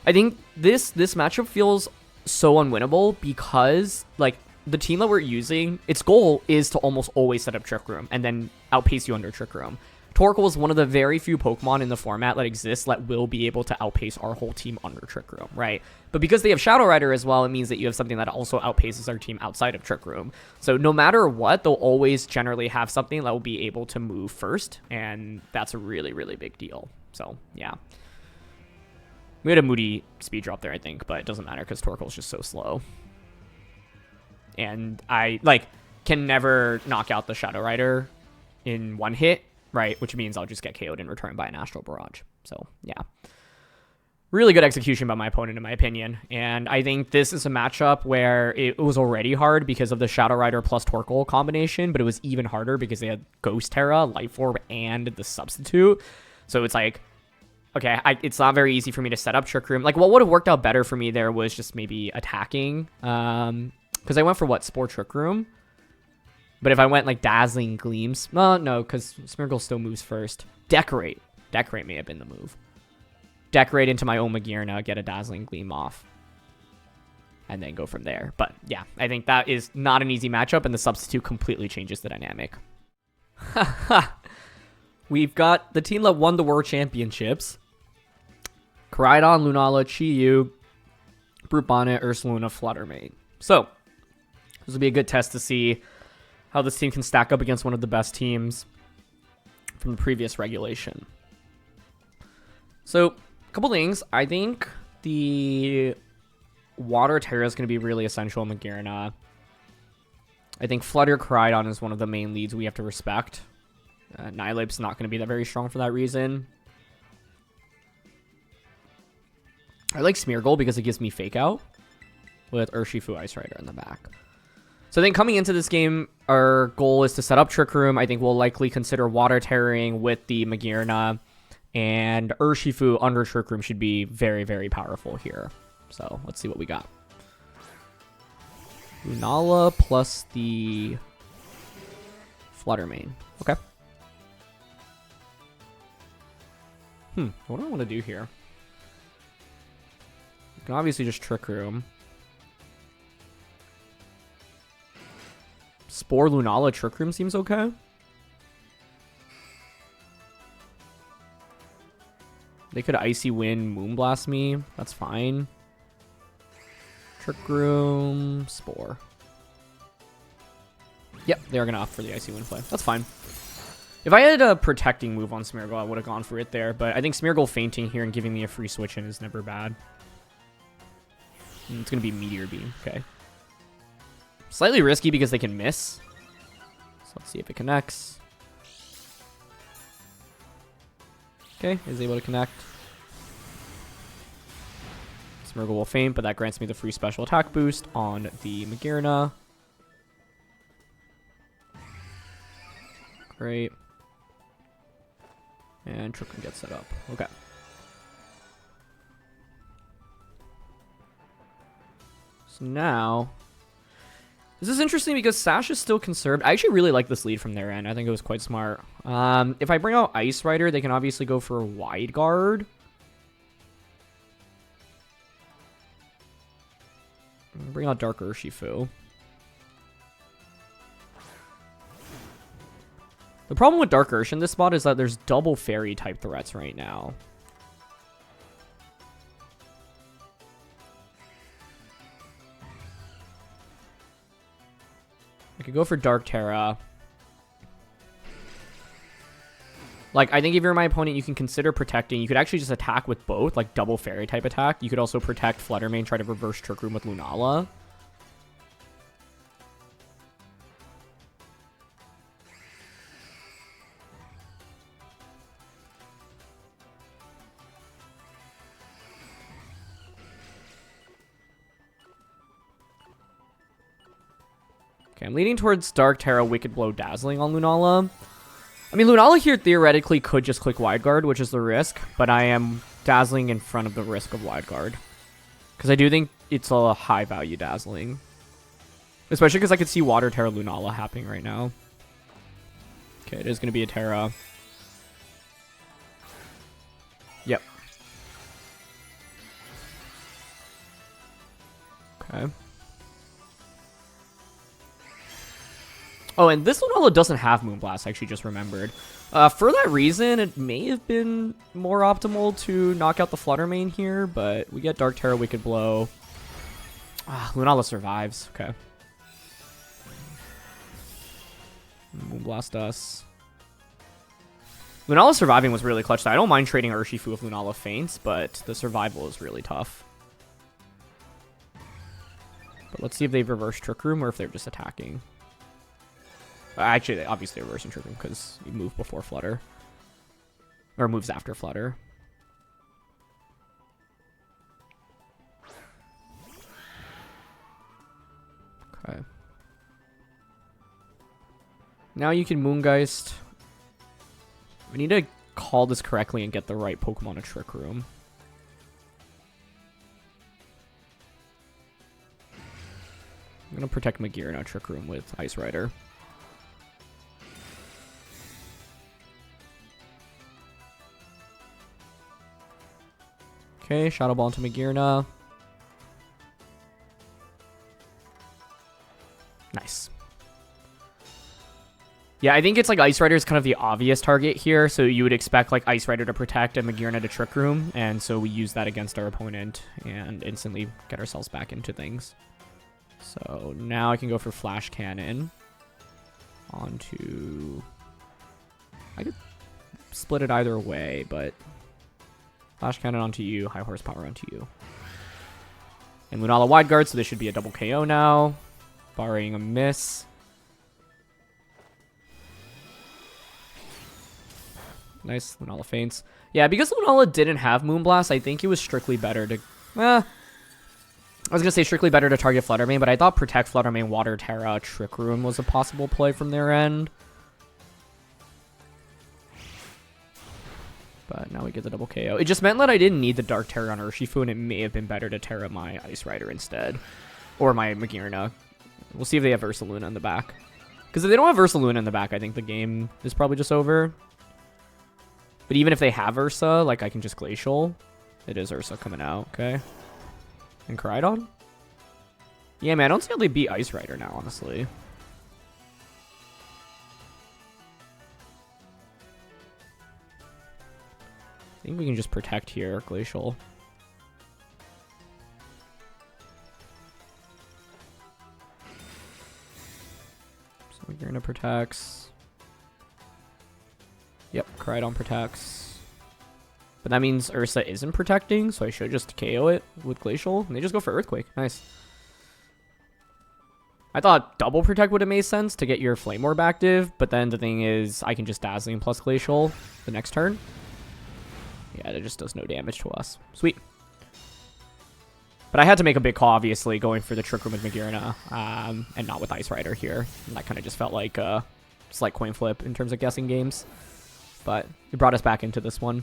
I think this matchup feels so unwinnable because, like, the team that we're using, its goal is to almost always set up Trick Room and then outpace you under Trick Room. Torkoal is one of the very few Pokemon in the format that exists that will be able to outpace our whole team under Trick Room, right? But because they have Shadow Rider as well, it means that you have something that also outpaces our team outside of Trick Room. So no matter what, they'll always generally have something that will be able to move first, and that's a really, really big deal. So, yeah. We had a Moody speed drop there, I think, but it doesn't matter because Torkoal's just so slow. And I, like, can never knock out the Shadow Rider in one hit, right? Which means I'll just get KO'd in return by an Astral Barrage. So, yeah. Really good execution by my opponent, in my opinion. And I think this is a matchup where it was already hard because of the Shadow Rider plus Torkoal combination, but it was even harder because they had Ghost Terra, Life Orb, and the Substitute. So it's like, okay, it's not very easy for me to set up Trick Room. Like, what would have worked out better for me there was just maybe attacking. Because I went for, what, Spore Trick Room? But if I went, like, Dazzling Gleams... Well, no, because Smeargle still moves first. Decorate. Decorate may have been the move. Decorate into my own Magearna, get a Dazzling Gleam off. And then go from there. But, yeah, I think that is not an easy matchup, and the Substitute completely changes the dynamic. We've got the team that won the World Championships. Koraidon, Lunala, Chi-Yu, Brute Bonnet, Ursaluna, Fluttermane. So, this will be a good test to see how this team can stack up against one of the best teams from the previous regulation. So, a couple things. I think the Water Terra is going to be really essential in Magearna. I think Flutter Koraidon is one of the main leads we have to respect. Nihilip's not going to be that very strong for that reason. I like Smeargle because it gives me Fake Out with Urshifu Ice Rider in the back. So I think coming into this game, our goal is to set up Trick Room. I think we'll likely consider Water Terroring with the Magearna. And Urshifu under Trick Room should be very, very powerful here. So let's see what we got. Lunala plus the Fluttermane. Okay. What do I want to do here? I can obviously just Trick Room. Spore Lunala Trick Room seems okay. They could Icy Wind Moonblast me. That's fine. Trick Room, Spore. Yep, they are going to opt for the Icy Wind play. That's fine. If I had a protecting move on Smeargle, I would have gone for it there. But I think Smeargle fainting here and giving me a free switch in is never bad. It's going to be Meteor Beam. Okay. Slightly risky because they can miss. So let's see if it connects. Okay, is able to connect. Smeargle will faint, but that grants me the free special attack boost on the Magearna. Great. And Trick Room gets set up. Okay. So now... This is interesting because Sash is still conserved. I actually really like this lead from their end. I think it was quite smart. If I bring out Ice Rider, they can obviously go for Wide Guard. Bring out Dark Urshifu. The problem with Dark Ursh in this spot is that there's double Fairy type threats right now. I could go for Dark Terra. Like, I think if you're my opponent, you can consider protecting. You could actually just attack with both, like double Fairy type attack. You could also protect Fluttermane, try to reverse Trick Room with Lunala. Okay, I'm leaning towards Dark Terra, Wicked Blow, Dazzling on Lunala. I mean, Lunala here theoretically could just click Wide Guard, which is the risk, but I am Dazzling in front of the risk of Wide Guard. Because I do think it's a high value Dazzling. Especially because I could see Water Terra Lunala happening right now. Okay, it is going to be a Terra. Yep. Okay. Oh, and this Lunala doesn't have Moonblast, I actually just remembered. For that reason, it may have been more optimal to knock out the Flutter Mane here, but we get Dark Terror, Wicked Blow. Lunala survives. Okay. Moonblast us. Lunala surviving was really clutch. I don't mind trading Urshifu if Lunala faints, but the survival is really tough. But let's see if they've reversed Trick Room or if they're just attacking. Actually, they obviously reversing Trick Room because you move before Flutter. Or moves after Flutter. Okay. Now you can Moongeist. We need to call this correctly and get the right Pokemon to Trick Room. I'm going to protect Magearna Trick Room with Ice Rider. Okay, Shadow Ball into Magearna. Nice. Yeah, I think it's like Ice Rider is kind of the obvious target here, so you would expect like Ice Rider to protect and Magearna to Trick Room, and so we use that against our opponent and instantly get ourselves back into things. So now I can go for Flash Cannon onto... I could split it either way, but Flash Cannon onto you, High Horsepower onto you. And Lunala Wide Guard, so this should be a double KO now, barring a miss. Nice, Lunala faints. Yeah, because Lunala didn't have Moonblast, I think it was strictly better to... I was going to say strictly better to target Flutter Mane, but I thought Protect, Flutter Mane, Water Terra, Trick Room was a possible play from their end. But now we get the double KO. It just meant that I didn't need the Dark Terra on Urshifu, and it may have been better to Terra my Ice Rider instead. Or my Magearna. We'll see if they have Ursaluna in the back. Because if they don't have Ursaluna in the back, I think the game is probably just over. But even if they have Ursa, like I can just Glacial. It is Ursa coming out, okay. And Koraidon? Yeah, man, I don't see how they beat Ice Rider now, honestly. I think we can just protect here, Glacial. So Magearna protects. Yep, Koraidon protects. But that means Ursa isn't protecting, so I should just KO it with Glacial. And they just go for Earthquake. Nice. I thought double protect would have made sense to get your Flame Orb active, but then the thing is I can just Dazzling plus Glacial the next turn. Yeah, it just does no damage to us. Sweet. But I had to make a big call, obviously, going for the Trick Room with Magearna, and not with Ice Rider here. And that kind of just felt like a slight coin flip in terms of guessing games. But it brought us back into this one.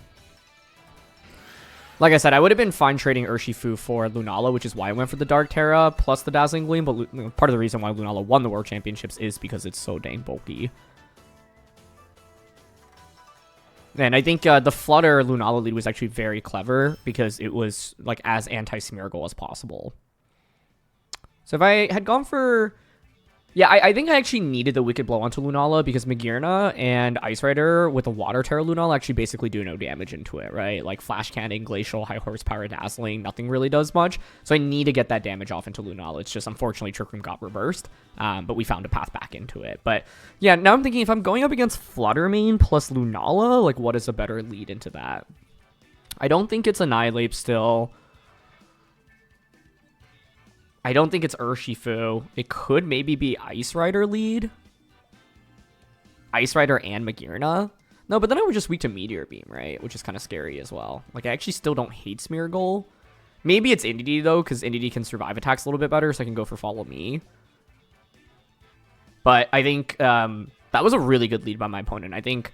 Like I said, I would have been fine trading Urshifu for Lunala, which is why I went for the Dark Terra plus the Dazzling Gleam. But part of the reason why Lunala won the World Championships is because it's so dang bulky. And I think the Flutter Lunala lead was actually very clever because it was like as anti-Smeargle as possible. So if I had gone for... Yeah, I think I actually needed the Wicked Blow onto Lunala because Magearna and Ice Rider with the Water Terra Lunala actually basically do no damage into it, right? Like Flash Cannon, Glacial, High Horsepower, Dazzling, nothing really does much. So I need to get that damage off into Lunala. It's just unfortunately Trick Room got reversed, but we found a path back into it. But yeah, now I'm thinking if I'm going up against Flutter Mane plus Lunala, like what is a better lead into that? I don't think it's Annihilate still. I don't think it's Urshifu. It could maybe be Ice Rider lead. Ice Rider and Magearna. No, but then I would just weak to Meteor Beam, right? Which is kind of scary as well. Like, I actually still don't hate Smeargle. Maybe it's Indeedee, though, because Indeedee can survive attacks a little bit better, so I can go for Follow Me. But I think that was a really good lead by my opponent. I think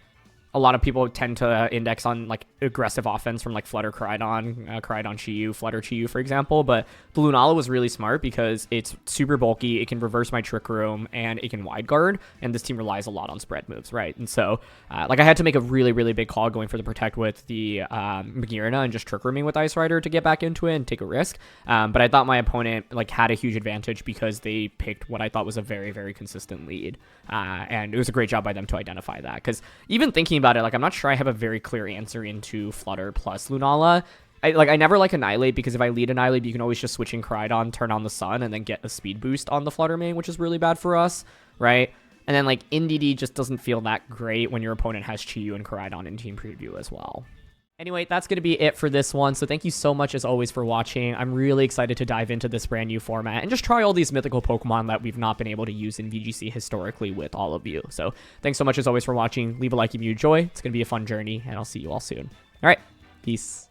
a lot of people tend to index on like aggressive offense from like Flutter Koraidon, Koraidon Chi-Yu, Flutter Chi-Yu, for example. But the Lunala was really smart because it's super bulky, it can reverse my Trick Room, and it can wide guard. And this team relies a lot on spread moves, right? And so, like I had to make a really, really big call going for the Protect with the Magearna and just Trick Rooming with Ice Rider to get back into it and take a risk. But I thought my opponent like had a huge advantage because they picked what I thought was a very, very consistent lead. And it was a great job by them to identify that. Because even thinking about it, like I'm not sure I have a very clear answer into Flutter plus Lunala. I never like Annihilate because if I lead Annihilate, you can always just switch in Koraidon, turn on the Sun, and then get a speed boost on the Flutter main, which is really bad for us, right? And then like NDD just doesn't feel that great when your opponent has Chi-Yu and Koraidon in Team Preview as well. Anyway, that's going to be it for this one. So thank you so much as always for watching. I'm really excited to dive into this brand new format and just try all these mythical Pokemon that we've not been able to use in VGC historically with all of you. So thanks so much as always for watching. Leave a like if you enjoy. It's going to be a fun journey, and I'll see you all soon. All right, peace.